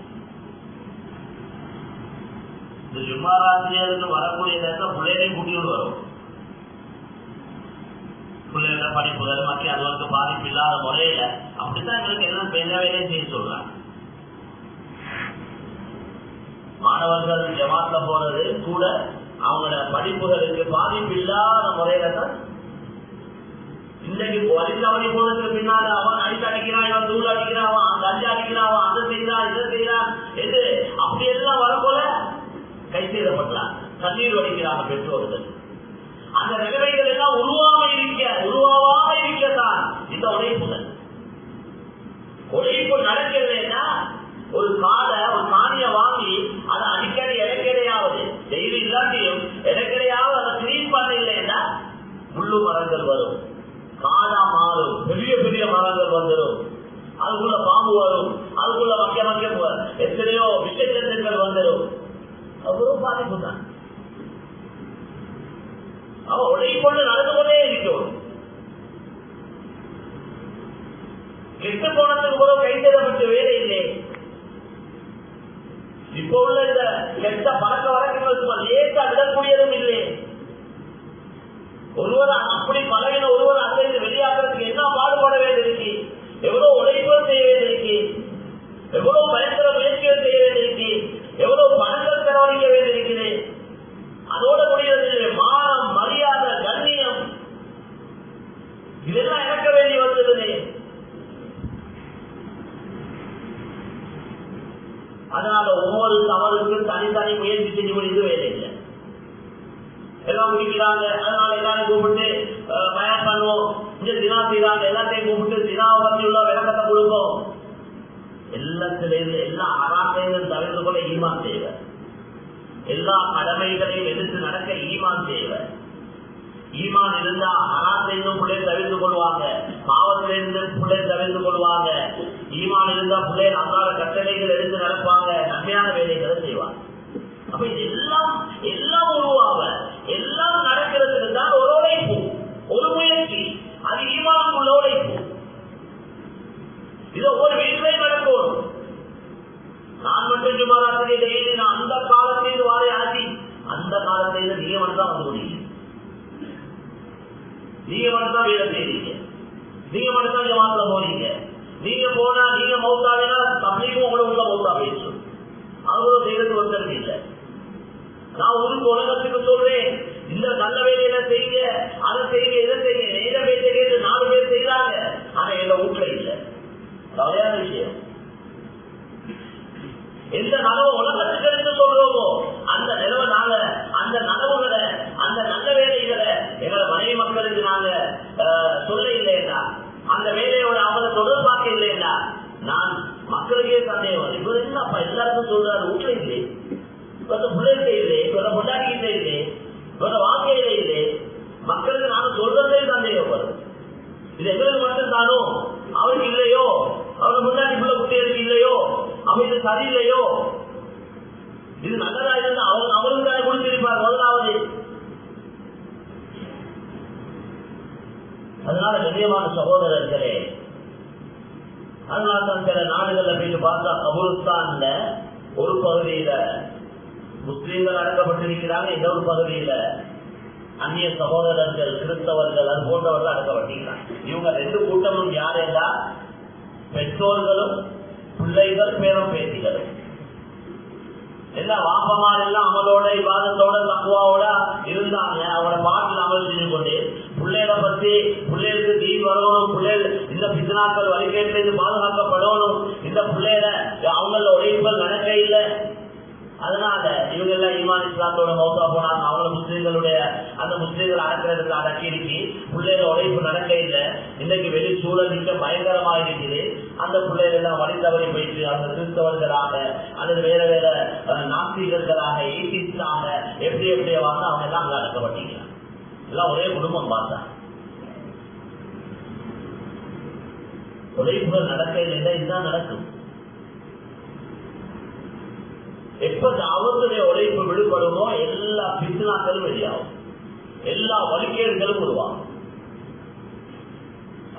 இந்த ஜும்மாராத்திரியாருக்கு வரக்கூடிய நேரத்தில் பிள்ளைகளையும் கூட்டிட்டு வரும். பிள்ளைகள படிப்புகள் மக்கள் அதுவரைக்கும் பாதிப்பு இல்லாத முறையில அப்படித்தான் எங்களுக்கு எல்லாம் வேலையும் செய்ய சொல்றாங்க. மாணவர்கள் ஜமாத்ல போறது கூட அவங்களோட படிப்புகளுக்கு பாதிப்பு இல்லாத முறையில தான். இன்னைக்கு வழி போனதுக்கு பின்னால அவன் அடித்து அடிக்கிறான், இவன் தூள் அடிக்கிறான், அவன் கஞ்சா அடிக்கிறான், அவன் அதை செய்யறான், இதை செய்யறான், எது அப்படி எல்லாம் வரப்போல கை செய்யப்பட்டான், கண்ணீர் வடிக்கிறாங்க பெற்றோர்கள். அந்த நிலைமைகள் எல்லாம் உருவாக இருக்கத்தான் இந்த உழைப்புகள். உழைப்பு நடக்கிறதுனா ஒரு காணியை வாங்கி அதை அடிக்கடி இடைக்கிடையாவது டெய்லி இல்லாட்டியும் இடைக்கிடையாவது அதை கிளீன் பண்ண இல்லைன்னா முள்ளு மரங்கள் வரும், காடா மாறும், பெரிய பெரிய மரங்கள் வந்துடும், அதுக்குள்ள பாம்பு வரும், அதுக்குள்ள மக்கிய எத்தனையோ விஷயங்கள் வந்துடும். அவ்வளவு பாதிப்பு தான். அவன் உழைப்பொண்டு நடந்து கொண்டே இருக்கணும். கெட்டு போனதுக்கு கூட கைத்தேடப்பட்ட வேலை இல்லை. இப்ப உள்ள இந்த கெட்ட பழக்க வழக்கங்களுக்கு லேசா விடக்கூடியதும் இல்லை. ஒருவர் அப்படி பழகின ஒருவர் அந்த வெளியாகிறதுக்கு என்ன பாடுபட வேண்டியிருக்கு, எவ்வளவு உழைப்புகள் செய்ய வேண்டியிருக்கு, எவ்வளவு பயங்கர முயற்சிகள் செய்ய வேண்டியிருக்கு, எவ்வளவு பணங்கள் செலவழிக்க வேண்டியிருக்கிறது. அதோட முடியவில்லை, மானம், மரியாதை, கண்ணியம் இதெல்லாம் இழக்க வேண்டி வந்தது. அதனால அமலுக்கு அமலுக்கு தனித்தனி முயற்சி செஞ்சு கொண்டு வேலை இல்லை. எல்லாம் முடிக்கிறாங்க, அதனால எல்லாரும் கூப்பிட்டு பயன் பண்ணுவோம். இங்க தினா செய்யறாங்க, எல்லாத்தையும் கூப்பிட்டு தினாவை பற்றி உள்ள விளக்கத்தை கொடுப்போம். எல்லாத்திலிருந்து எல்லா அராத்தையும் தவிர்த்து கொள்ள ஈமான் தேவை. எல்லா கடமைகளையும் எதிர்த்து நடக்க ஈமான் தேவை. ஈமான் இருந்தா அராத்தையும் பிள்ளைகள் தவிர்த்து கொள்வாங்க, பாவத்திலிருந்து பிள்ளைகள் தவிர்த்து கொள்வாங்க. ஈமான் இருந்தா பிள்ளைகள் அல்லாத கட்டளைகள் எடுத்து நடப்பாங்க, நன்மையான வேலைகளை செய்வாங்க. அப்ப இது எல்லாம் உருவாக எல்லாம் நடக்கிறதுக்கு தான் ஒரு உழைப்பு, ஒரு முயற்சி. அது ஈமான் உள்ள உழைப்பு. இது ஒவ்வொரு வீட்டிலையும் நடக்கும். நான் மட்டும் சுமாராத்திரி டெய்லி நான் அந்த காலத்திலிருந்து வாழை ஆகி அந்த காலத்திலிருந்து நீங்க மட்டும் வந்து முடியும். நீங்க மட்டும்தான் வேலை செய்றீங்க, நீங்க மட்டும்தான் ஜமாத்துல போறீங்க. நீங்க போனா நீங்க மௌத்தாவினா தப்லீகும் உங்களை உள்ள மௌத்தா பேசும். அவங்களும் செய்யறது ஒருத்தருக்கு இல்லை. நான் ஒரு உலகத்துக்கு சொல்றேன், இந்த நல்ல வேலையில செய்யுங்க, அதை செய்யுங்க, இதை செய்யுங்க. நேர பேச கேட்டு 4 பேர் செய்யறாங்க, ஆனா எங்க வீட்டுல இல்லை. கவலையான விஷயம். எந்த நனவு உலகத்துக்கு எடுத்து சொல்றோமோ அந்த நிலவை நாங்க அந்த நனவுகளை அந்த நல்ல வேலைகளை எங்களை மனைவி மக்களுக்கு நாங்க சொல்ல இல்லையா, அந்த வேலையோட அவங்களை தொடர்பாக்க இல்லையா, நான் மக்களுக்கே சந்தேகம். இவர் என்னப்பா எல்லாருக்கும் சொல்றாரு, வீட்டுல இல்லை, இவர பிள்ளைகிட்ட இல்லை, இவர பொண்டாட்டிகிட்ட இல்லை, இவர வாழ்க்கையில இல்லை. மக்களுக்கு நானும் சொல்றதே சந்தேகப்படும். இது எங்களுக்கு மட்டும்தானோ, அவருக்கு இல்லையோ, அவங்க முன்னாடி உள்ள குட்டிகளுக்கு இல்லையோ, அவன் இது சரியில்லையோ, இது நல்லதா இருந்தா அவங்களுக்கு தானே கொடுத்திருப்பார் முதலாவது. அதனால கண்ணியமான சகோதரர்களே, அதனால்தான் சில நாடுகள்ல போயிட்டு பார்த்தா கபூர்ஸ்தான்ல ஒரு பகுதியில முஸ்லீம்கள் அடக்கப்பட்டிருக்கிறாங்க, இன்னொரு பகுதியில அந்நிய சகோதரர்கள் கிறிஸ்தவர்கள் அது போன்றவர்கள் அடக்கப்பட்டிருக்கிறாங்க. இவங்க 2 கூட்டமும் யார் என்றால் பெற்றோர்களும் பிள்ளைகள் பேரும் பேத்திகளும். எல்லா வாப்பமார் எல்லாம் அமலோட இவாதத்தோட தக்குவாவோட இருந்தாங்க. அவங்களோட பாட்டில் அமல் செஞ்சு கொண்டு பிள்ளைகளை பத்தி பிள்ளைகளுக்கு தீன் வரணும், பிள்ளைகள் இந்த பித்னாக்கள் வழிகேட்டிலிருந்து பாதுகாக்கப்படணும், இந்த பிள்ளைகளை அவங்கள உழைப்புகள் நடக்க இல்லை. அதனால இவங்க எல்லாம் ஈமான் இஸ்லாத்தோட மௌத்தா போனாங்க. அவங்கள முஸ்லீம்களுடைய அந்த முஸ்லீம்கள் அடக்கிறதுக்கு அடக்கி பிள்ளைகள் உழைப்பு நடக்க இல்லை. இன்னைக்கு வெளி சூழல் மிக பயங்கரமாக இருக்குது. அந்த பிள்ளைகள் எல்லாம் வழி தவறி போயிட்டு அவங்க கிறிஸ்தவர்களாக அல்லது வேற வேற நாஸ்திகர்களாக ஏசிஸ்டாக எப்படி வாங்க அவங்க எல்லாம் அங்க அடக்கப்பட்டீங்க. எல்லாம் ஒரே குடும்பம் பார்த்தா உழைப்புகள் நடக்க இல்லை. இதுதான் நடக்கும். எப்ப அவர்களுடைய உழைப்பு விடுபடுமோ எல்லா பித்னாக்களும் வெளியாகும், எல்லா வழிகேடுகளும் உருவாகும்.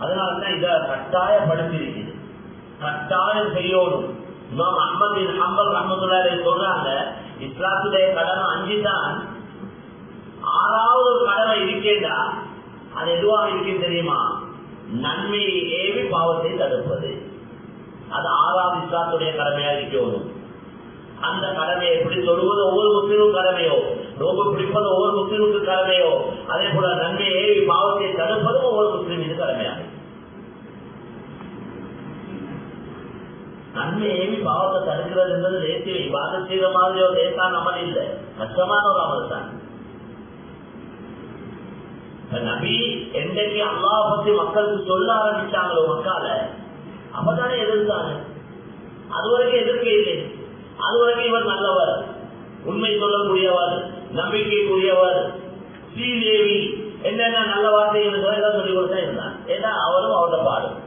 அதனால்தான் இதை கட்டாயப்படுத்தியிருக்கிறது, கட்டாயம் செய்யணும். இமாம் அஹ்மத் பின் ஹம்பல் ரஹ்மத்துல்லாஹி அலைஹி சொல்றாங்க, இஸ்லாத்துடைய கடமை 5 தான். 6வது ஒரு கடமை இருக்கேண்டா அது எதுவாக இருக்குன்னு தெரியுமா? நன்மையை ஏவி பாவத்தை தடுப்பது. அது 6வது இஸ்லாத்துடைய கடமையா இருக்கணும். அந்த கடமையை எப்படி சொல்லுவது ஒவ்வொரு முஸ்லிமும் கடமையோ, நோம்பு பிடிப்பது ஒவ்வொரு முஸ்லிமுக்கு கடமையோ, அதே போல நன்மையை ஏவி பாவத்தை தடுப்பதும் ஒவ்வொரு முஸ்லிமுக்கு கடமையாகும். நன்மை ஏவி பாவத்தை தடுக்கிறது என்பது தேசிய இபாதத் செய்த மாதிரி ஒரு லேசான அமல் இல்லை, கஷ்டமான ஒரு அமல் தான். நபி என்றைக்கு அல்லாஹ் பத்தி மக்களுக்கு சொல்ல ஆரம்பிச்சாங்களோ மக்கால, அப்பதானே எதிர்த்தாங்க. அதுவரைக்கும் எதிர்க்க இல்லை. அதுவரைக்கும் இவர் நல்லவர், உண்மை சொல்லக்கூடியவர், நம்பிக்கைக்குரியவர், ஸ்ரீதேவி என்னென்ன நல்ல வார்த்தைகள் சொல்லிக் கொடுத்தா இருந்தார். ஏன்னா அவரும் அவரோட பாடும்.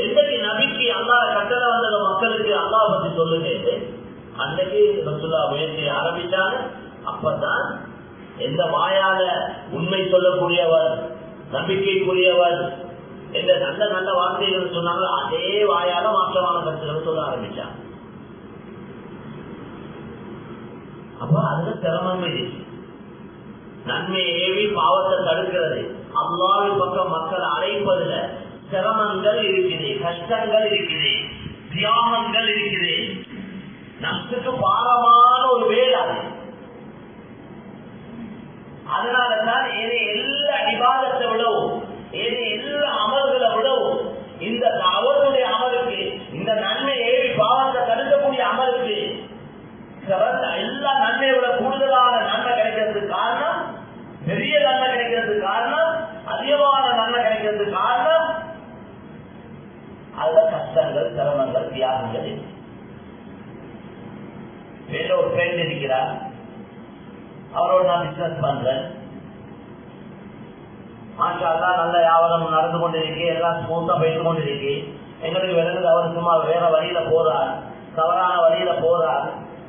என்றைக்கு நபிக்கு அல்லாஹ் கட்டளை வந்த மக்களுக்கு அல்லாஹ் பத்தி சொல்லுங்க, அன்றைக்கு ரசூலுல்லாஹ் முயற்சியை ஆரம்பிச்சாங்க. அப்பதான் எந்த வாயால உண்மை சொல்லக்கூடியவர், நம்பிக்கைக்குரியவர் என்ற நல்ல நல்ல வார்த்தைகள் சொன்னாங்களோ அதே வாயால மாற்றமான கருத்துக்களை சொல்ல ஆரம்பிச்சாங்க. அப்ப அதுல சிரமம் இருக்கு. நன்மை ஏவி பாவத்தை தடுக்கிறது, அல்லாஹ்வின் பக்கம் மக்கள் அழைப்பதில் சிரமங்கள் இருக்குது, கஷ்டங்கள் இருக்குது, தியாகங்கள் இருக்குது, நஷ்டத்துக்கு பாரமான ஒரு வேலை அது. அதனாலதான் எல்லா இபாதத்தை விடவும் எல்லா அமல்களை விடவும் இந்த அவருடைய அமலுக்கு, இந்த நன்மை ஏவி பாவத்தை தடுக்கக்கூடிய அமலுக்கு கூடுதலான நன்மை கிடைக்கிறதுக்கு காரணம், பெரிய நன்மை கிடைக்கிறதுக்கு காரணம், அதிகமான நன்மை கிடைக்கிறதுக்கு காரணம் அதுல கஷ்டங்கள், சிரமங்கள், தியாகங்கள் இருக்கு. வேற ஒரு ஃப்ரெண்ட் இருக்கிறார், அவரோட நான் பிசினஸ் பண்றேன். மாஷா அல்லாஹ் நல்ல வியாபாரம் நடந்து கொண்டிருக்கு, எல்லாம் ஸ்மூத்தா போயிட்டு கொண்டிருக்கு. எங்களுக்கு விளங்குது அவர் சும்மா வேற வழியில போறார், தவறான வழியில போறார்,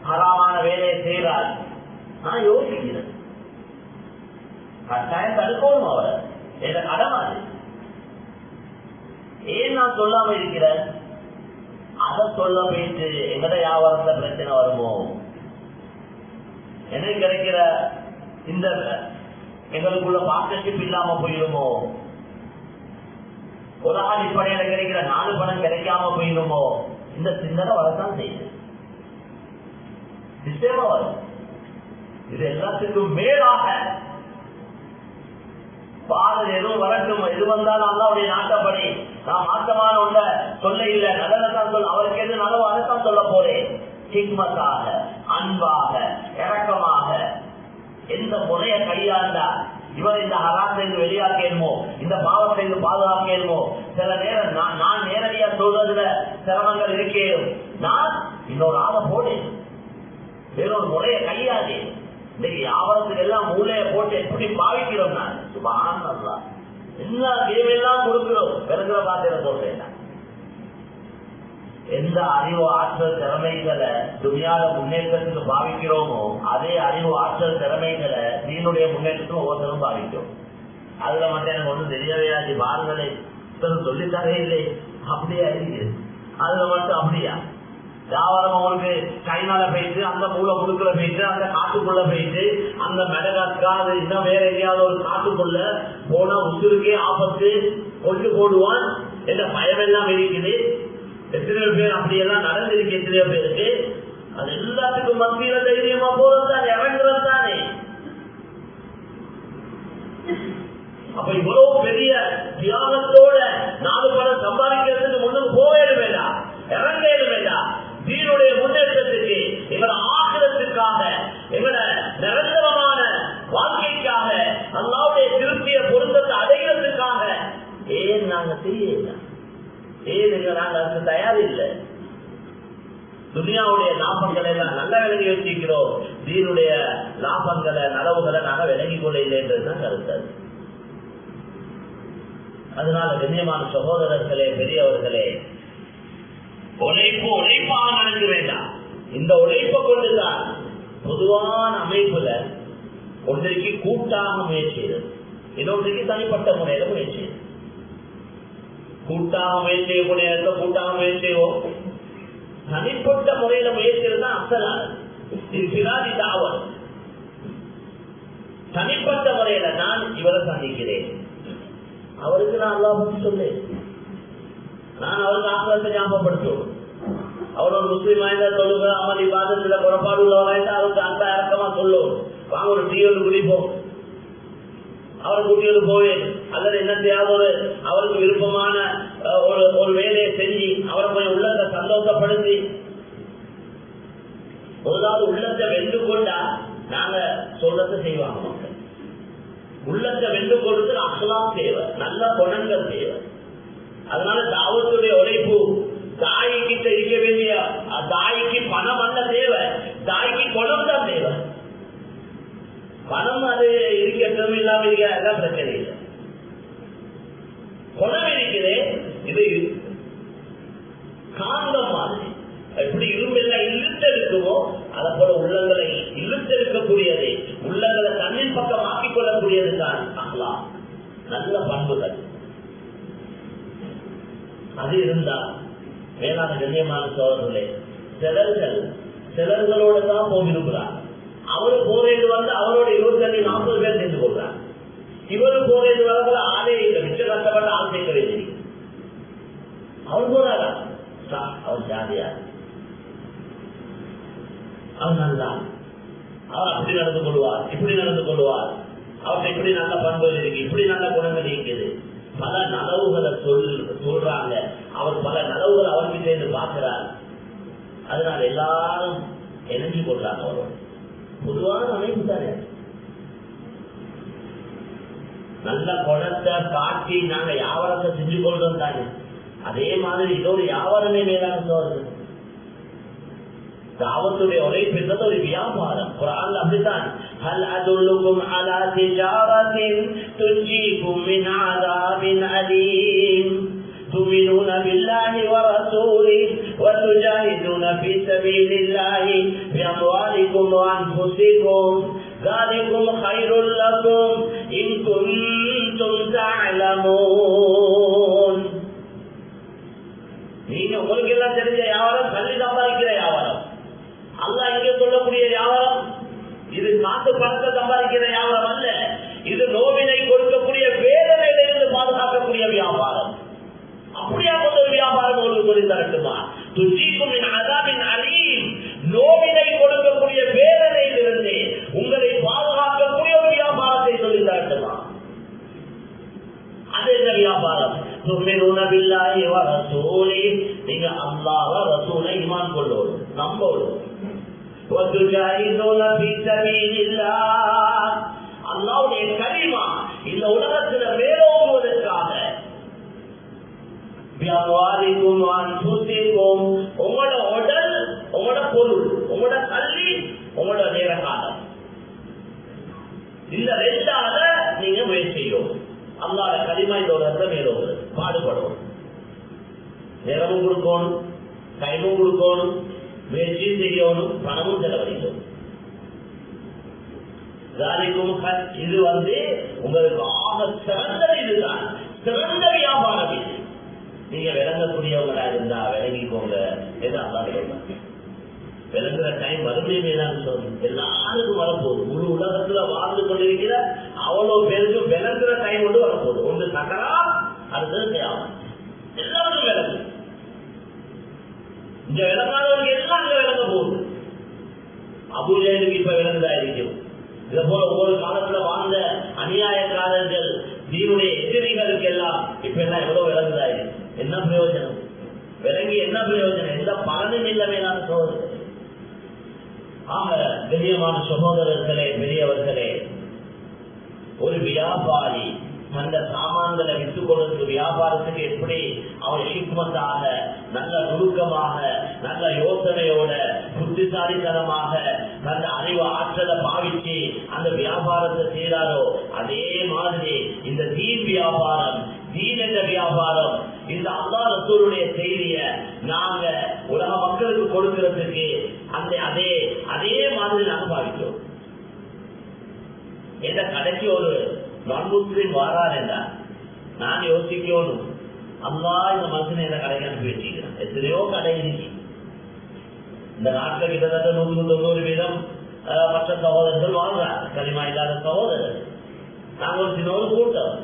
ஹராமான வேலையை செய்யறார். நான் யோசிக்கிறேன், கட்டாயம் தடுக்கணும் அவரை, வேற கடமாது. ஏன் நான் சொல்லாம இருக்கிறேன்? அதை சொல்ல போயிட்டு எங்கட வியாபாரத்துல பிரச்சனை வருமோ, எனக்கு கிடைக்கிற இந்த எங்களுக்குள்ள பார்ட்னர்ஷிப் இல்லாம போயிடுமோ, உலக அடிப்படையில கிடைக்கிற 4 பணம் கிடைக்காம போயிடுமோ, இந்த சிந்தனை வரத்தான் செய்யுது, நிச்சயமா வரும். இது எல்லாத்துக்கும் மேலாக பாதல் எதுவும் வரட்டும், எது வந்தாலும் அல்லாஹ்வுடைய நாட்டப்படி நான் மாற்றமான ஒன்ற சொல்ல இல்லை, நல்லதான் சொல்ல, அவருக்கு எது நல்லவோ அதைத்தான் சொல்ல போறேன். ஹிக்மத்தாக, அன்பாக, இரக்கமாக எந்த முறையை கையாண்டா இவர் இந்த ஹராத்திலிருந்து வெளியாக்கணுமோ, இந்த பாவத்திலிருந்து பாதுகாக்கணுமோ. சில நேரம் நான் நேரடியா சொல்றதுல சிரமங்கள் இருக்கேன், நான் இன்னொரு ஆளை போடேன், வேறொரு முறையை கையாண்டே. இன்னைக்கு வியாபாரத்துக்கு எல்லாம் மூளையை போட்டு எப்படி பாவிக்கிறோம், நான் சுபஹானல்லாஹ் எல்லா கேமெல்லாம் கொடுக்கிறோம். பிறகுற பாத்திர சொல்றேன், எந்த அறிவு ஆற்றல் திறமைகளை துனியால முன்னேற்றத்துக்கு பாவிக்கிறோமோ அதே அறிவு ஆற்றல் திறமைகளை தீனுடைய முன்னேற்றத்துக்கு ஒவ்வொருத்தரும் பாவிக்கிறோம். அதுல மட்டும் எனக்கு ஒன்றும் தெரியவே ஆச்சு, பாருங்களே சொல்லித்தரே இல்லை, அப்படியா இருக்குது. அதுல மட்டும் அப்படியா வியாபாரம் உங்களுக்கு சைனால போயிட்டு, அந்த மூளை முழுக்குள்ள போயிட்டு, அந்த காட்டுக்குள்ள போயிட்டு, அந்த மெடகாஸ்கார் இன்னும் வேற எங்கேயாவது ஒரு காட்டுக்குள்ள போனா உசுருக்கே ஆபத்து, கொண்டு போடுவான் என்ற பயம் எல்லாம் இருக்குது. எத்தனையோ பேர் அப்படியெல்லாம் நடந்திருக்கு, எத்தனையோ பேருக்கு. அது எல்லாத்துக்கும் மத்தியில தைரியமா போறதுதானே, இறங்குறது தானே. அப்ப இவ்வளவு பெரிய தியாகத்தோட 4 பணம் சம்பாதிக்கிறதுக்கு முன்னுக்கு போவேட வேண்டாம், இறங்கேட வேண்டாம். தீனுடைய முன்னேற்றத்துக்கு, எங்களோட ஆகிரத்துக்காக, எங்களோட நிரந்தரமான வாழ்க்கைக்காக, அல்லாஹ்வுடைய திருப்திய பொருத்தத்தை அடைகிறதுக்காக ஏன் நாங்க தெரியல, ஏன் நாங்க அதுக்கு தயார் இல்லை. துனியாவுடைய லாபங்களை எல்லாம் நல்ல விலகி வச்சிருக்கிறோம், தீனுடைய லாபங்களை நலவுகளை நாங்க விலகிக் கொள்ள இல்லை என்றதுதான் கருத்து. அதனால கண்ணியமான சகோதரர்களே, பெரியவர்களே, உழைப்பாக நடக்க வேண்டாம். இந்த உழைப்பை கொண்டுதான் பொதுவான அமைப்புல ஒன்றைக்கு கூட்டாக முயற்சி, இன்னொன்றைக்கு தனிப்பட்ட முறையில முயற்சி. கூட்டாக முயற்சி செய்யக்கூடிய இடத்துல கூட்டாக முயற்சி செய்வோம், தனிப்பட்ட முறையில முயற்சி தான் அசலானது. இது பிராதி தாவல். தனிப்பட்ட முறையில நான் இவரை சந்திக்கிறேன், அவருக்கு நான் அல்லாஹ் பத்தி சொல்லேன், நான் அவருக்கு ஆசிரத்தை ஞாபகப்படுத்துவோம். அவர் ஒரு முஸ்லீம் ஆய்ந்த தொழுக அமளி பாதத்துல குறைபாடு உள்ளவராய்ந்து அவருக்கு அந்த இறக்கமா சொல்லுவோம், வாங்க ஒரு டீயோடு குடிப்போம், அவரை கூட்டியோடு போவேன். அல்லது என்ன செய்யாத அவருக்கு விருப்பமான ஒரு வேலையை செஞ்சு அவரை கொஞ்சம் உள்ளத்தை சந்தோஷப்படுத்தி, முதலாவது உள்ளத்தை வென்று கொண்டா நாங்க சொல்றதை செய்வாங்க மக்கள். உள்ளத்தை வென்று கொள்றது அகலாம் தேவை, நல்ல குணங்கள் தேவை. அதனால தாவத்துடைய உழைப்பு, தாய்கிட்ட இருக்க வேண்டிய தாய்க்கு பணம் அல்ல தேவை, தாய்க்கு குணம் தான் தேவை. பணம் அது இருக்கட்டும், இல்லாம இருக்க பிரச்சனை இல்லை. குணம் இருக்கிறே, இது காந்தம் மாதிரி. எப்படி இரும்பெல்லாம் இழுத்தெடுக்குமோ அதை போல உள்ளங்களை இழுத்தெடுக்கக்கூடியது, உள்ளங்களை தண்ணீர் பக்கம் ஆக்கிக் கொள்ளக்கூடியது தான் அஹ்லாக், நல்ல பண்புகள். அது இருந்தா மேலான கண்ணியமான சோழர்களே, சிலர்களோட தான் போகிறார். அவரு போறது வந்து அவரோட 25-40 பேர் சேர்ந்து கொள்றார். இவரு போறது வரதுல ஆளே இல்லை, மிச்ச கஷ்டப்பட்ட ஆள் சேர்க்க வேண்டிய அவர் போறாரா, அவர் ஜாதியா, அவர் நல்லா, அவர் அப்படி நடந்து கொள்வார், இப்படி நடந்து கொள்வார், அவருக்கு இப்படி நல்ல பண்புகள் இருக்கு, இப்படி நல்ல குணங்கள் இருக்குது. பல நலவுகளை சொல்றாங்க, அவர் பல நலவுகளை அவர்கிட்ட இருந்து பார்க்கிறார். அதனால எல்லாரும் இணைஞ்சு கொள்றாங்க அவரோட. பொதுவான அமைப்பு தானே. நல்ல குணத்தை காட்டி நாங்க வியாபாரத்தை செஞ்சு கொள்றோம் தானே. அதே மாதிரி இதோட வியாபாரமே மேலான சோதனை. தாவத்துடைய உழைப்பு என்பது ஒரு வியாபாரம். குர்ஆன்ல அப்படித்தான், ஹல் அதுல்லுகும் அலா திஜாரத்தின் துன்ஜீகும் மின் அஸாபின் அலீம் تؤمنون بالله ورسوله وتجاهدون في سبيل الله بأموالكم وأنفسكم ذلكم خير لكم إن كنتم تعلمون. நீங்க உங்களுக்கு எல்லாம் தெரிஞ்ச வியாபாரம் தள்ளி சம்பாதிக்கிற வியாபாரம். அல்லாஹ் இங்கே சொல்லக்கூடிய வியாபாரம் இது காட்டு பணத்தை சம்பாதிக்கிற வியாபாரம் அல்ல. இது நோவினை கொடுக்கக்கூடிய வேதனையிலிருந்து பாதுகாக்கக்கூடிய வியாபாரம். அப்படியா கொண்ட ஒரு வியாபாரம் உங்களுக்கு சொல்லி தரட்டுமா? துஜீக்கும் மின் அஸாபின் அலீம், நோவினை கொடுக்கக்கூடிய வேதனையிலிருந்து உங்களை பாதுகாக்கக்கூடிய ஒரு வியாபாரத்தை சொல்லி தரட்டுமா? அது என்ன வியாபாரம்? துமினூன பில்லாஹி வ ரசூலிஹி, நீங்க அல்லாஹ் ரசூலை ஈமான் கொள்ளணும், நம்பணும். வ துஜாஹிதூன ஃபீ சபீலில்லாஹ், அல்லாஹ்வுடைய கலிமா இந்த உலகத்தில் மேலோங்குவதற்காக உங்களோட உடல், உங்களோட பொருள், உங்களோட கல்வி, உங்களோட நேர காலம், இந்த ரெண்டால நீங்க முயற்சி செய்யும். அல்லாஹ் கலிமா இந்த உலகத்தை மேலோங்குறது பாடுபடும். நேரமும் கொடுக்கணும், டைமும் கொடுக்கணும், முயற்சி செய்யணும், பணமும் செலவழிக்கணும். இது உங்களுக்கு ஆக சிறந்தது. இதுதான் சிறந்த வியாபாரம். இது நீங்க விளங்கக்கூடியவங்களா இருந்தா விளங்கிக்கோங்க. விளங்குற டைம் மறுபடியும் எல்லாருக்கும் வரப்போகுது. முழு உலகத்துல வாழ்ந்து கொண்டிருக்கிற அவ்வளவு பேருக்கு விளங்குற டைம் கொண்டு வரப்போகுது. ஒன்று சக்கரா, அடுத்தது தேவை. எல்லாருக்கும் விளங்கு. இங்க விளங்காதவருக்கு எல்லாம் அங்க விளங்க போகுது. அபூஜலுக்கு இப்ப விளங்குதா இருக்கும். இதை போல ஒவ்வொரு காலத்துல வாழ்ந்த அநியாயக்காரர்கள், தீனுடைய எதிரிகளுக்கு எல்லாம் இப்ப எல்லாம் எவ்வளவு விளங்குதா இருக்கு. என்ன பிரயோஜனம்? விளங்கி என்ன பிரயோஜனம்? எந்த பலனும் இல்லமையான சோதனை. ஆக கண்ணியமான சகோதரர்களே, பெரியவர்களே, ஒரு வியாபாரி அந்த சாமான்களை விட்டுக் கொடுத்து வியாபாரத்துக்கு எப்படி அவர் ஹிக்மத்தாக, நல்ல நுணுக்கமாக, நல்ல யோசனையோட, புத்திசாலித்தனமாக, நல்ல அறிவு ஆற்றலை பாவிச்சு அந்த வியாபாரத்தை செய்தாரோ, அதே மாதிரி இந்த தீன் வியாபாரம், தீன் என்ற வியாபாரம், இந்த அல்லாஹ் ரசூலுடைய செய்திய நாங்க உலக மக்களுக்கு கொடுக்கிறதுக்கு அதே மாதிரி நாங்க பாவிக்கிறோம். எந்த கடைக்கு ஒரு நான் முஸ்லிம் வாரார் என்றார், நான் யோசிக்கணும், அல்லாஹ் இந்த மனுஷனை எந்த கடைக்கு அனுப்பி வச்சுக்கிறேன். எத்தனையோ கடை இருக்கு இந்த நாட்டில். கிட்டத்தட்ட 190% மற்ற சகோதரர்கள் வாழ்றாங்க, களிமா இல்லாத சகோதரர். நாங்க ஒரு சின்ன ஒரு கூட்டம்.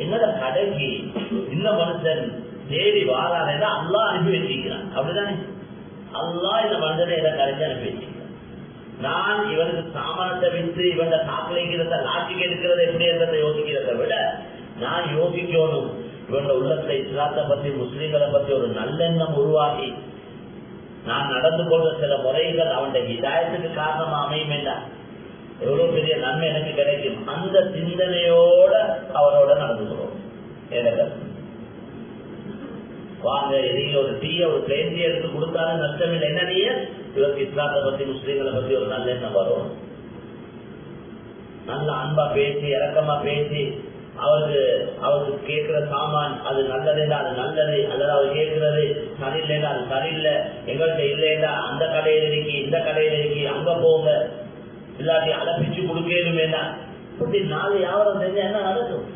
என்னோட கடைக்கு இந்த மனுஷன் தேடி வாராருன்னா அல்லாஹ் அனுப்பி வச்சுக்கிறான். அப்படிதானே? அல்லாஹ் இந்த மனுஷனை எந்த கடைக்கு அனுப்பி வச்சுக்கிறான். நான் இவனுக்கு சாமானத்தை விட்டு இவன் காக்கலைக்கிறத லாட்சிக்கு எடுக்கிறத எப்படி என்றதை யோசிக்கிறத விட நான் யோசிக்கணும், இவனோட உள்ளத்தை இஸ்லாத்தை பத்தி, முஸ்லீம்களை பத்தி ஒரு நல்லெண்ணம் உருவாகி நான் நடந்து கொள்ற சில முறைகள் அவனுடைய ஹிதாயத்துக்கு காரணமா அமையும் என்றா எவ்வளவு பெரிய நன்மை எனக்கு கிடைக்கும். அந்த சிந்தனையோட அவரோட நடந்து கொள்வோம். வாங்க, எதையும் ஒரு டீய ஒரு பிளேன் டீ எடுத்து கொடுத்தாலும் நஷ்டம் இல்லை. என்ன நீங்க இவருக்கு இஸ்லாத்தை பத்தி, முஸ்லீம்களை பத்தி ஒரு நல்ல எண்ணம் வரும். நல்ல அன்பா பேசி, இறக்கமா பேசி, அவருக்கு கேட்கிற சாமான் அது நல்லதுன்னா அது நல்லது, அல்லது அவர் கேட்கிறது சரியில்லைன்னா அது சரியில்லை, எங்கள்கிட்ட இல்லைன்னா அந்த கடையில் இருக்கி, இந்த கடையில் இருக்கி, அங்க போங்க, இல்லாட்டி அலப்பிச்சு கொடுக்கலும் வேண்டாம். இப்படி 4 வியாபாரம் செஞ்சா என்ன நடக்கும்?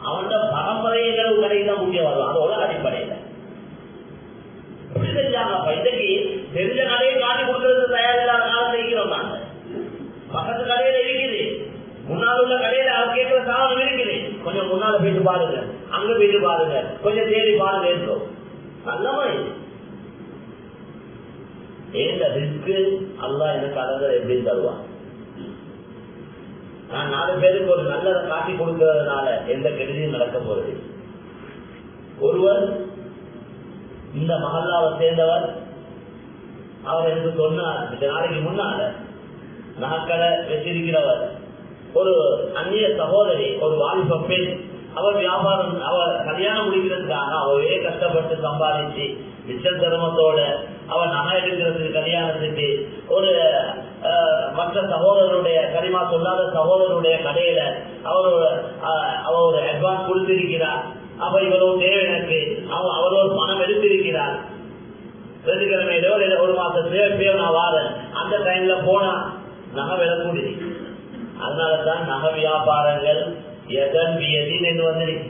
அவனோட பரம்பரைகள் கடைக்கு தான் முக்கியம் வரும். அதோட அடிப்படையில எப்படி செஞ்சாங்கப்பா? இன்னைக்கு தெரிஞ்ச கடையை காட்டி கொடுக்கறது தயாரில்லாத காலம் செய்கிறோம். நாங்க பக்கத்து கடையில இருக்குது, முன்னால் உள்ள கடையில அவர் கேட்கிற சாதனம் இருக்குது, கொஞ்சம் முன்னால போயிட்டு பாருங்க, அங்க போயிட்டு பாருங்க, கொஞ்சம் தேடி பாருங்க இருக்கோம். நல்லமா இது ஏந்த ரிஸ்க் அல்லாஹ் எனக்கு அழகர் எப்படி தருவான்? நான் 4 பேருக்கு ஒரு நல்லதை காட்டி கொடுக்கறதுனால எந்த கெடுதியும் நடக்க போறது. ஒருவர் இந்த மஹல்லாவை சேர்ந்தவர், அவர் எனக்கு சொன்னார், இந்த நாளைக்கு முன்னால நகைக்கடை வச்சிருக்கிறவர், ஒரு அந்நிய சகோதரி, ஒரு வாலிப பெண், அவர் வியாபாரம், அவர் கல்யாணம் முடிக்கிறதுக்காக அவரே கஷ்டப்பட்டு சம்பாதிச்சு மிச்ச தர்மத்தோட அவர் நகை எடுக்கிறதுக்கு கல்யாணத்துக்கு ஒரு மற்ற சகோதரருடைய கரிமா சொல்லாத சகோதரருடைய கடையில அவர் ஒரு அட்வான்ஸ் கொடுத்திருக்கிறார். அப்ப இவ்வளவு தேவை எனக்கு, அவர் ஒரு பணம் எடுத்திருக்கிறார். வெள்ளிக்கிழமையிலோ ஒரு மாசத்துலயோ எப்பயோ நான் வாரேன், அந்த டைம்ல போனா நகை விலை கூடி. அதனாலதான் நகை வியாபாரங்கள் எதன் என்று வந்துருக்கு,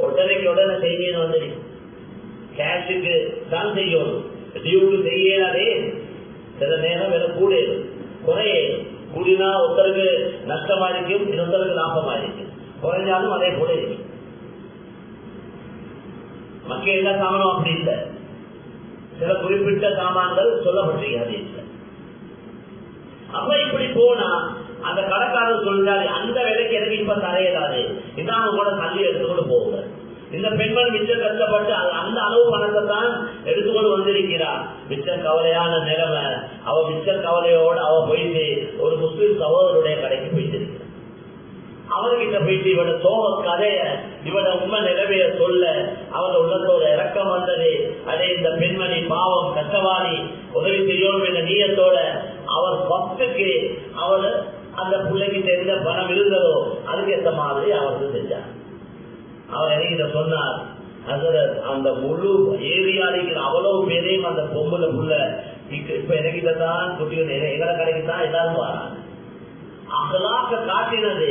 உடனே செய்யணும் வந்துருக்கு. கேஷுக்கு தான் செய்யணும், டியூக்கு செய்யாதே. சில நேரம் விலை கூட குறையே, கூடினா ஒருத்தருக்கு நஷ்டமா இருக்கும், இன்னொருத்தருக்கு லாபமா இருக்கும். குறைஞ்சாலும் அதே கூட இருக்கு. மக்கள் எல்லா சாமானும் அப்படி இல்லை, சில குறிப்பிட்ட சாமான்கள் சொல்லப்பட்டிருக்காது. அப்ப இப்படி போனா அந்த கடைக்காரர் சொல்றாரு, அந்த விலைக்கு எனக்கு இப்ப தரையிடாது, இதான் கூட தள்ளி எடுத்துக்கொண்டு போங்க. இந்த பெண்மணி மிச்சம் கஷ்டப்பட்டு அந்த அளவு பணத்தை தான் எடுத்துக்கொண்டு வந்திருக்கிறார். மிச்ச கவலையான நிலைமை, அவ மிச்ச கவலையோடு அவ போயிட்டு ஒரு முஸ்லிம் சகோதரருடைய கடைக்கு போயிட்டு இருக்கிறார். அவர்கிட்ட போயிட்டு இவட சோக கதைய, இவட உண்மை நிலைமைய சொல்ல அவங்க உள்ளத்தோட இறக்கம் வந்தது. அதே இந்த பெண்மணி பாவம் கஷ்டவாதி, உதவி செய்யணும் என்ற நீயத்தோட அவர் பக்துக்கு அவர் அந்த பிள்ளைக்கு தெரிந்த பணம் இருந்ததோ அதுக்கு ஏற்ற மாதிரி அவருக்கு செஞ்சார். அவர் என்கிட்ட சொன்னார், அந்த முழு ஏரியாலிக்கிற அவ்வளவு பேரையும் அந்த பொம்பளை புள்ள இப்ப எனக்கிட்ட தான் குட்டிகள் எங்களை கடைக்கு தான் எல்லாரும் வராங்க. அகலாக்க காட்டினது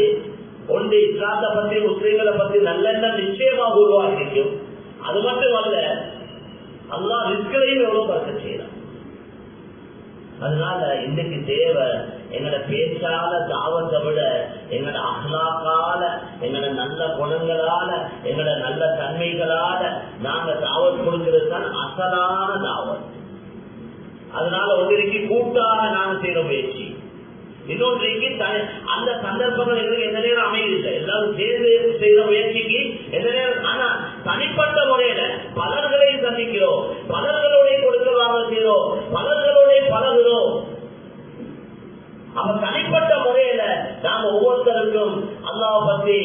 ஒன்று இஸ்லாத்தை பத்தி முஸ்லீம்களை பத்தி நல்லெண்ணம் நிச்சயமாக உருவாகிருக்கும். அது மட்டும் அல்ல, அல்லாஹ் ரிஸ்களையும் எவ்வளவு பறக்க செய்யலாம். அதனால இன்னைக்கு தேவை எங்களோட பேச்சால தாவத்தை விட எங்களோட அஹ்லாக்கால, எங்களோட நல்ல குணங்களால, எங்களோட நல்ல தன்மைகளால நாங்க தாவத் கொடுக்கிறது தான் அசலான தாவத். அதனால ஒன்றைக்கு கூட்டாக நாங்க செய்யற முயற்சி, இன்னொன்றைக்கு அந்த சந்தர்ப்பங்கள் எங்களுக்கு எந்த நேரம் அமைதில்லை. எல்லாரும் சேர்ந்து செய்யற முயற்சிக்கு எந்த நேரம், ஆனா தனிப்பட்ட முறையில பலர்களை சந்திக்கிறோம், பலர்களுடைய கொடுக்க வாங்க செய்யறோம், பலர்களுடைய பழகுறோம். அப்ப தனிப்பட்ட முறையில நாம ஒவ்வொருத்தருக்கும் அல்லாஹ் பத்தி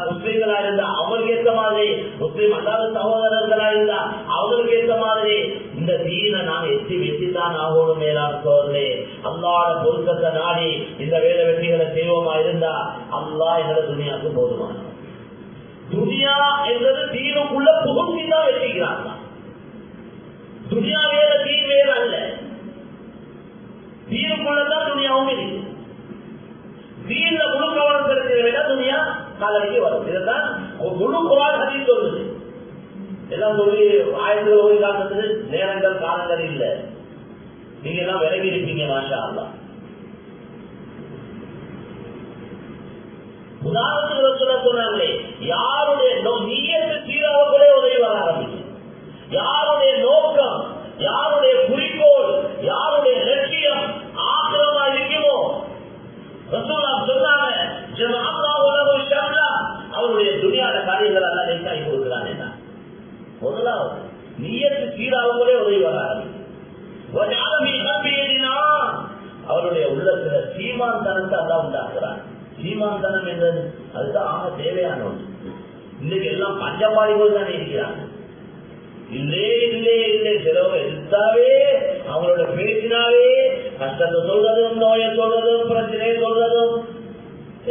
முஸ்லீம்களா இருந்தா அவங்களுக்கு ஏற்ற மாதிரி, முஸ்லீம் அல்லாத சகோதரர்களா இருந்தா அவங்களுக்கு ஏற்ற மாதிரி இந்த தீனை நாம எத்தி வெற்றிதான் ஆகணும். மேலான சோழர்களே, அல்லாஹ்வோட பொருத்தத்தை நாடி இந்த வேலை வெற்றிகளை செய்வோமா இருந்தா அல்லாஹ் எங்களை துனியாவுக்கு போதுமான. துனியா என்பது தீனுக்குள்ள புகுந்திதான் வெற்றிக்கிறாங்க. துனியா வேற தீன் வேற அல்ல, தீனுக்குள்ளதான் துனியாவும் இருக்கு. தீன்ல முழு கவனம் செலுத்தின விட துனியா காலைக்கு வரும். இதுதான் முழு குர்ஆன் ஹதீஸ் சொல்லுது. எல்லாம் சொல்லி ஆயிரத்தில் ஓடி காட்டுறது நேரங்கள் காலங்கள் இல்ல. நீங்க எல்லாம் விலகி இருப்பீங்க மாஷா அல்லாஹ். உதாரணத்துக்கு சொன்னாங்களே, யாருடைய நீயத்து சீராக கூட உதவி வர ஆரம்பிச்சு, யாருடைய நோக்கம், யாருடைய குறிக்கோள், யாருடைய லட்சியம் ஆக்கிரமா இருக்குமோ ரசூலுல்லாஹ் சொன்னாங்க, அவருடைய துனியாத காரியங்கள் எல்லாம் லேசாகி கொடுக்கிறான். என்ன முதலாவது நீயத்து சீராக கூட உதவி வர ஆரம்பிச்சு, அவருடைய உள்ளத்துல சீமாந்தனத்தை எல்லாம் உண்டாக்குறான். சீமாந்தனம் என்றது அதுதான் ஆக தேவையான ஒன்று. இன்னைக்கு எல்லாம் பஞ்சபாடிகள் தானே இருக்கிறாங்க. இல்லே இல்லே இல்லை, சிலவங்க எடுத்தாவே அவங்களோட பேசினாவே கஷ்டத்தை சொல்றதும், நோயை சொல்றதும், பிரச்சனையை சொல்றதும்,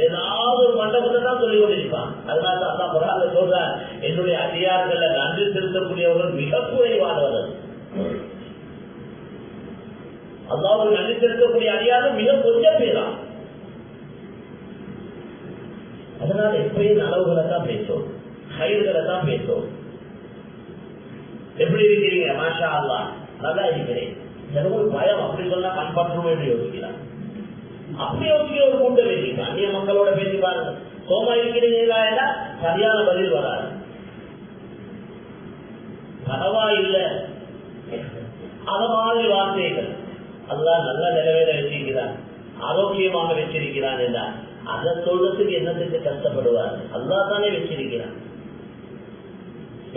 ஏதாவது ஒரு மண்டபத்தை தான் சொல்லிக் கொண்டிருப்பான். அதனால அதான் குர்ஆன்ல சொல்றார், என்னுடைய அதிகாரங்கள்ல நன்றி செலுத்தக்கூடியவர்கள் மிக குறைவானவர்கள். அல்லாஹ்வுக்கு நன்றி செலுத்தக்கூடிய அதிகாரம் மிக கொஞ்சம் பேரான். அதனால எப்பயும் நலவுகளை தான் பேசும், கயிறுகளை தான் பேசும். எப்படி இருக்கிறீங்க? மாஷா அல்லாஹ் நல்லா இருக்கிறேன். சிலவங்க பயம், அப்படி சொன்னா கண்பற்றுமே என்று யோசிக்கிறான். அப்படி யோசிக்கிற ஒரு கூட்டம் இருக்கு. அந்நிய மக்களோட பேசி பாருங்க, சோமா இருக்கிறீங்களா என்ற சரியான பதில் வராது. பரவாயில்லை அத மாதிரி வார்த்தைகள் அல்லாஹ் நல்ல நிலைமையில வச்சிருக்கிறான், ஆரோக்கியமாக வச்சிருக்கிறான் என்றார். அதை சொல்றதுக்கு என்னத்துக்கு கஷ்டப்படுவார்? அல்லாஹ் தானே வச்சிருக்கிறான்.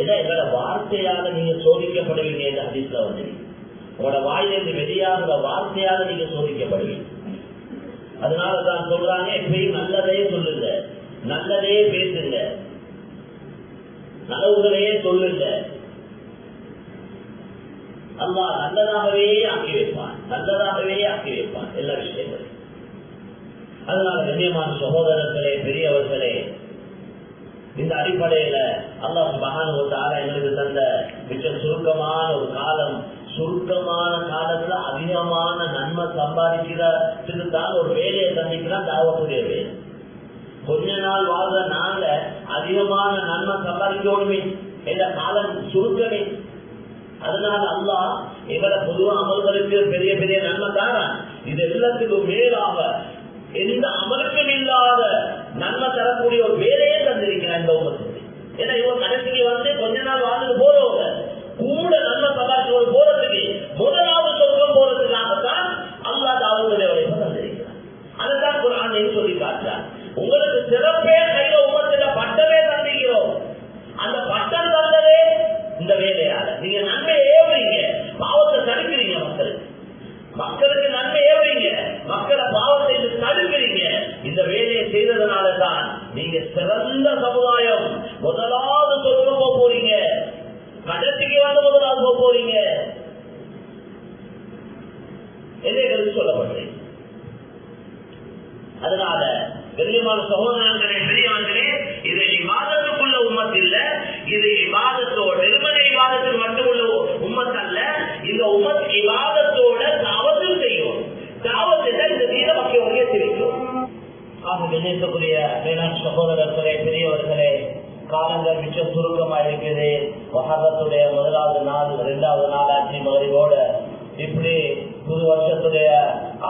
எங்களோட வார்த்தையாக நீங்க சோதிக்கப்படுவீங்க என்று ஹதீஸ்ல வந்து, உங்களோட வாயிலிருந்து வெளியாகிற வார்த்தையாக நீங்க சோதிக்கப்படுவீங்க. அதனாலதான் சொல்றாங்க, எப்பயும் நல்லதே சொல்லுங்க, நல்லதே பேசுங்க, நலவுகளையே சொல்லுங்க. அல்லாஹ் நல்லதாகவே ஆக்கி வைப்பான், நல்லதாகவே ஆக்கி வைப்பான் எல்லா விஷயங்களும். அதனால கண்ணியமான சகோதரர்களே, பெரியவர்களே, இந்த அடிப்படையில அல்லாஹ் சுப்ஹானஹு வ தஆலா எங்களுக்கு தந்த மிக சுருக்கமான ஒரு காலம், சுருக்கமான காலத்துல அதிகமான நன்மை சம்பாதிக்கிறதுக்கு தான் ஒரு வேலையை சந்திக்கிறான் தாவத்துடைய வேலை. கொஞ்ச நாள் வாழ்ற நாங்க அதிகமான நன்மை சம்பாதிக்கணுமே என்ற காலம் சுருக்கமே. அதனால அல்லாஹ் எங்களை பொதுவா அமல்களுக்கு பெரிய பெரிய நன்மை தாரான். இது எல்லாத்துக்கும் மேலாக எந்த அமலுக்கும் இல்லாத நன்மை தரக்கூடிய ஒரு வேலையே தந்திருக்கிறான் இந்த உலகத்துக்கு. ஏன்னா இவங்க கடைசிக்கு வந்து கொஞ்ச நாள் வாழ்ந்து போறவங்க கூட நன்மை சம்பாதிச்சு போறதுக்கு முதலாவது சொர்க்கம் போறதுக்காகத்தான் அல்லாஹ் தாவூதுடைய உழைப்பை தந்திருக்கிறான். அதுதான் குர்ஆன் சொல்லி காட்டுறான். உங்களுக்கு சிறப்பே கையில உமத்துல பட்டமே தந்திக்கிறோம். அந்த பட்டம் தந்ததே இந்த வேலையால. நீங்க நன்மை ஏவுறீங்க, பாவத்தை தடுக்கிறீங்க, மக்களுக்கு நன்மை ஏவுறீங்க, மக்களை பாவத்தை தடுக்கிறீங்க. இந்த வேலையை செய்ததுனால தான் நீங்க சிறந்த சமுதாயம், முதலாவது சொர்க்கம் போக போறீங்க, கடைசிக்கு வந்து முதலாவது போக போறீங்க என்று சொல்லப்படுறீங்க. அதனால கண்ணியமான சகோதரர்களே, பெரியவர்களே, இது இபாதத்துக்குள்ள உம்மத் இல்ல, இது இபாதத்தோட வெறுமனை இபாதத்துக்கு மட்டும் உள்ள உம்மத் அல்ல. இந்த உம்மத் இபாதத்தோட தாவத்து செய்யும். தாவத்தை தான் இந்த தீன மக்கள் உயர்த்தி வைக்கும். ஆக கண்ணியத்துக்குரிய மேலாண் சகோதரர்களே, பெரியவர்களே, காலங்கள் மிச்சம் சுருக்கமா இருக்குது. வஹரத்துடைய முதலாவது நாள், 2வது நாள் ஆட்சி மகரிவோட இப்படி புது வருஷத்துடைய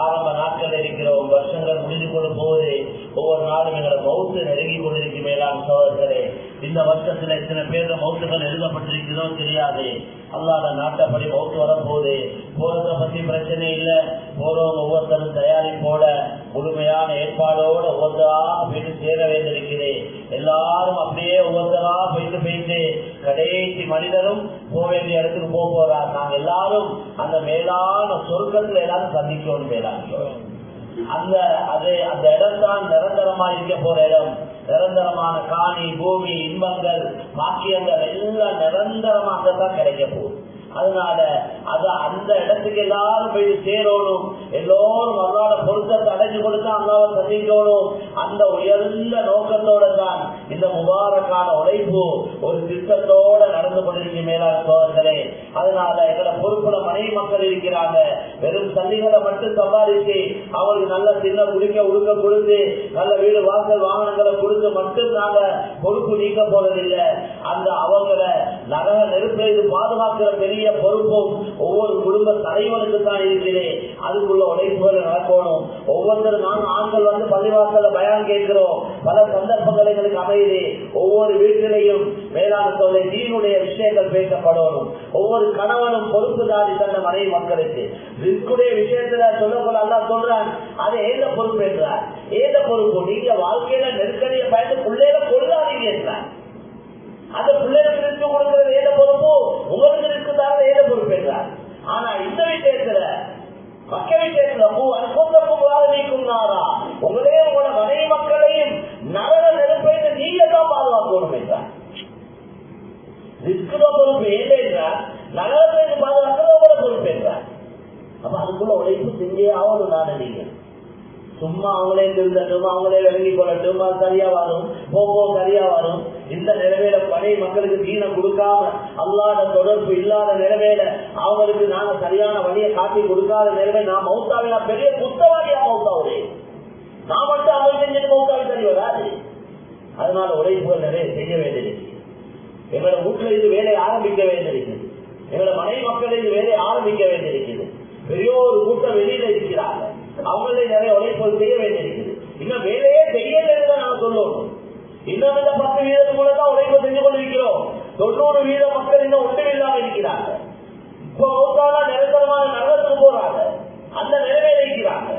ஆரம்ப நாட்கள் இருக்கிறோம். வருஷங்கள் முடிந்து கொண்டு போகுது. ஒவ்வொரு நாளும் எங்களை மௌத்து நெருங்கி கொண்டிருக்கும். மேலாண் சோதர்களே, இந்த வருஷத்துல இத்தனை பேர் மௌத்துகள் எழுதப்பட்டிருக்கிறதோ தெரியாது. அல்லாத நாட்டப்படி மௌத்து வரப்போகுது. போறதை பத்தி பிரச்சனை இல்லை. போறவங்க ஒவ்வொருத்தரும் தயாரிப்போட முழுமையான ஏற்பாடோட ஒவ்வொருத்தரா போயிட்டு சேர வேண்டியிருக்கிறேன். எல்லாரும் அப்படியே ஒவ்வொருத்தரா போயிட்டு கடைசி மனிதரும் போக வேண்டிய இடத்துக்கு போறார். நாங்க எல்லாரும் அந்த மேலான சொர்க்கத்துல எல்லாரும் சந்திக்கணும். மேலான அந்த இடம்தான் நிரந்தரமா இருக்க போற இடம். நிரந்தரமான காணி, பூமி, இன்பங்கள், பாக்கியங்கள் எல்லாம் நிரந்தரமா அங்கதான் கிடைக்க போகுது. அதனால அது அந்த இடத்துக்கு எல்லாரும் போய் சேரணும். எல்லோரும் அல்லாஹ்வோட பொருத்தத்தை அடைஞ்சு கொடுத்தா அல்லாஹ்வை சந்திக்கணும். அந்த உயர்ந்த நோக்கத்தோட தான் இந்த முபாரக்கான உழைப்பு ஒரு திட்டத்தோட நடந்து கொண்டிருக்கும். மேலான சோதர்களே, அதனால எங்களை பொறுப்புல மனைவி மக்கள் இருக்கிறாங்க. வெறும் சல்லிகளை மட்டும் சம்பாதிச்சு அவங்களுக்கு நல்ல சின்ன குடிக்க உடுக்க கொடுத்து நல்ல வீடு வாசல் வாகனங்களை கொடுத்து மட்டும் நாங்க பொறுப்பு நீக்க போறதில்லை. அந்த அவங்களை நரக நெருப்பிலிருந்து பாதுகாக்கிற பெரிய பொறுப்பும் ஒவ்வொரு குடும்ப தலைவனுக்கு தான் இருக்கிறேன். அதுக்குள்ள உழைப்புகளை நடக்கணும். ஒவ்வொருத்தரும் நாங்கள் ஆண்கள் வந்து பள்ளிவாசல பயான் கேட்கிறோம். பல சந்தர்ப்பங்கள் எங்களுக்கு அமையுது. ஒவ்வொரு வீட்டிலையும் மேலான சொல்லை தீனுடைய விஷயங்கள் பேசப்படணும். ஒவ்வொரு கணவனும் பொறுப்புதாரி தந்த மனைவி மக்களுக்கு ரிஸ்குடைய விஷயத்துல சொல்லப்போல அல்லாஹ் சொல்றான். அதை ஏத பொறுப்பு என்றார். ஏத பொறுப்பு நீங்க வாழ்க்கையில நெருக்கடியை பயந்து பிள்ளைகளை கொள்ளாதீங்க என்றார். அந்த பிள்ளைகளுக்கு ரிஸ்க் கொடுக்கிறது ஏத பொறுப்பு, உங்களுக்கு ரிஸ்க் தான் ஏத பொறுப்பு என்றார். ஆனா இந்த விஷயத்துல மக்கள் விஷயத்துல நீக்கும் நாரா உங்களே உங்களோட மனைவி மக்களையும் நரக நெருப்பை நீங்க தான் பாதுகாக்கணும் என்றார். ரிஸ்க் பொறுப்பு ஏதே என்றார், நரகத்தை பாதுகாக்கிறது உங்களோட பொறுப்பு என்றார். அப்ப அதுக்குள்ள உழைப்பு செஞ்சே ஆகணும். நானே நீங்க சும்மா அவங்களே திருந்தட்டும், அவங்களே விளங்கி கொள்ளட்டும், அது சரியா வரும், போகோ சரியா வரும். இந்த நிலைமையில பழைய மக்களுக்கு தீனம் கொடுக்காம அல்லாத தொடர்பு இல்லாத நிலைமையில அவங்களுக்கு நாங்க சரியான வழியை காட்டி கொடுக்காத நிலைமை நான் மௌத்தாவினா பெரிய குத்தவாளியா மௌத்தாவுதே. நான் மட்டும் அவங்க செஞ்சது மௌத்தாவி சரி வராது. அதனால உழைப்புகள் நிறைய செய்ய வேண்டியிருக்கு. எங்களோட வீட்டுல இது வேலையை ஆரம்பிக்க வேண்டியிருக்குது. எங்களோட மனைவி மக்கள் இது வேலையை ஆரம்பிக்க வேண்டியிருக்குது. பெரிய ஒரு கூட்டம் வெளியில இருக்கிறாங்க. அவங்களே நிறைய உழைப்புகள் செய்ய வேண்டியிருக்குது. இன்னும் வேலையே செய்யல நாங்க சொல்லணும். இன்னும் இந்த 10% கூட தான் உழைப்பு செஞ்சு கொண்டிருக்கிறோம். 90% மக்கள் இன்னும் ஒன்றும் இல்லாம இருக்கிறாங்க. இப்ப நிரந்தரமான நரகத்துக்கு போறாங்க. அந்த நிலைமையில இருக்கிறாங்க.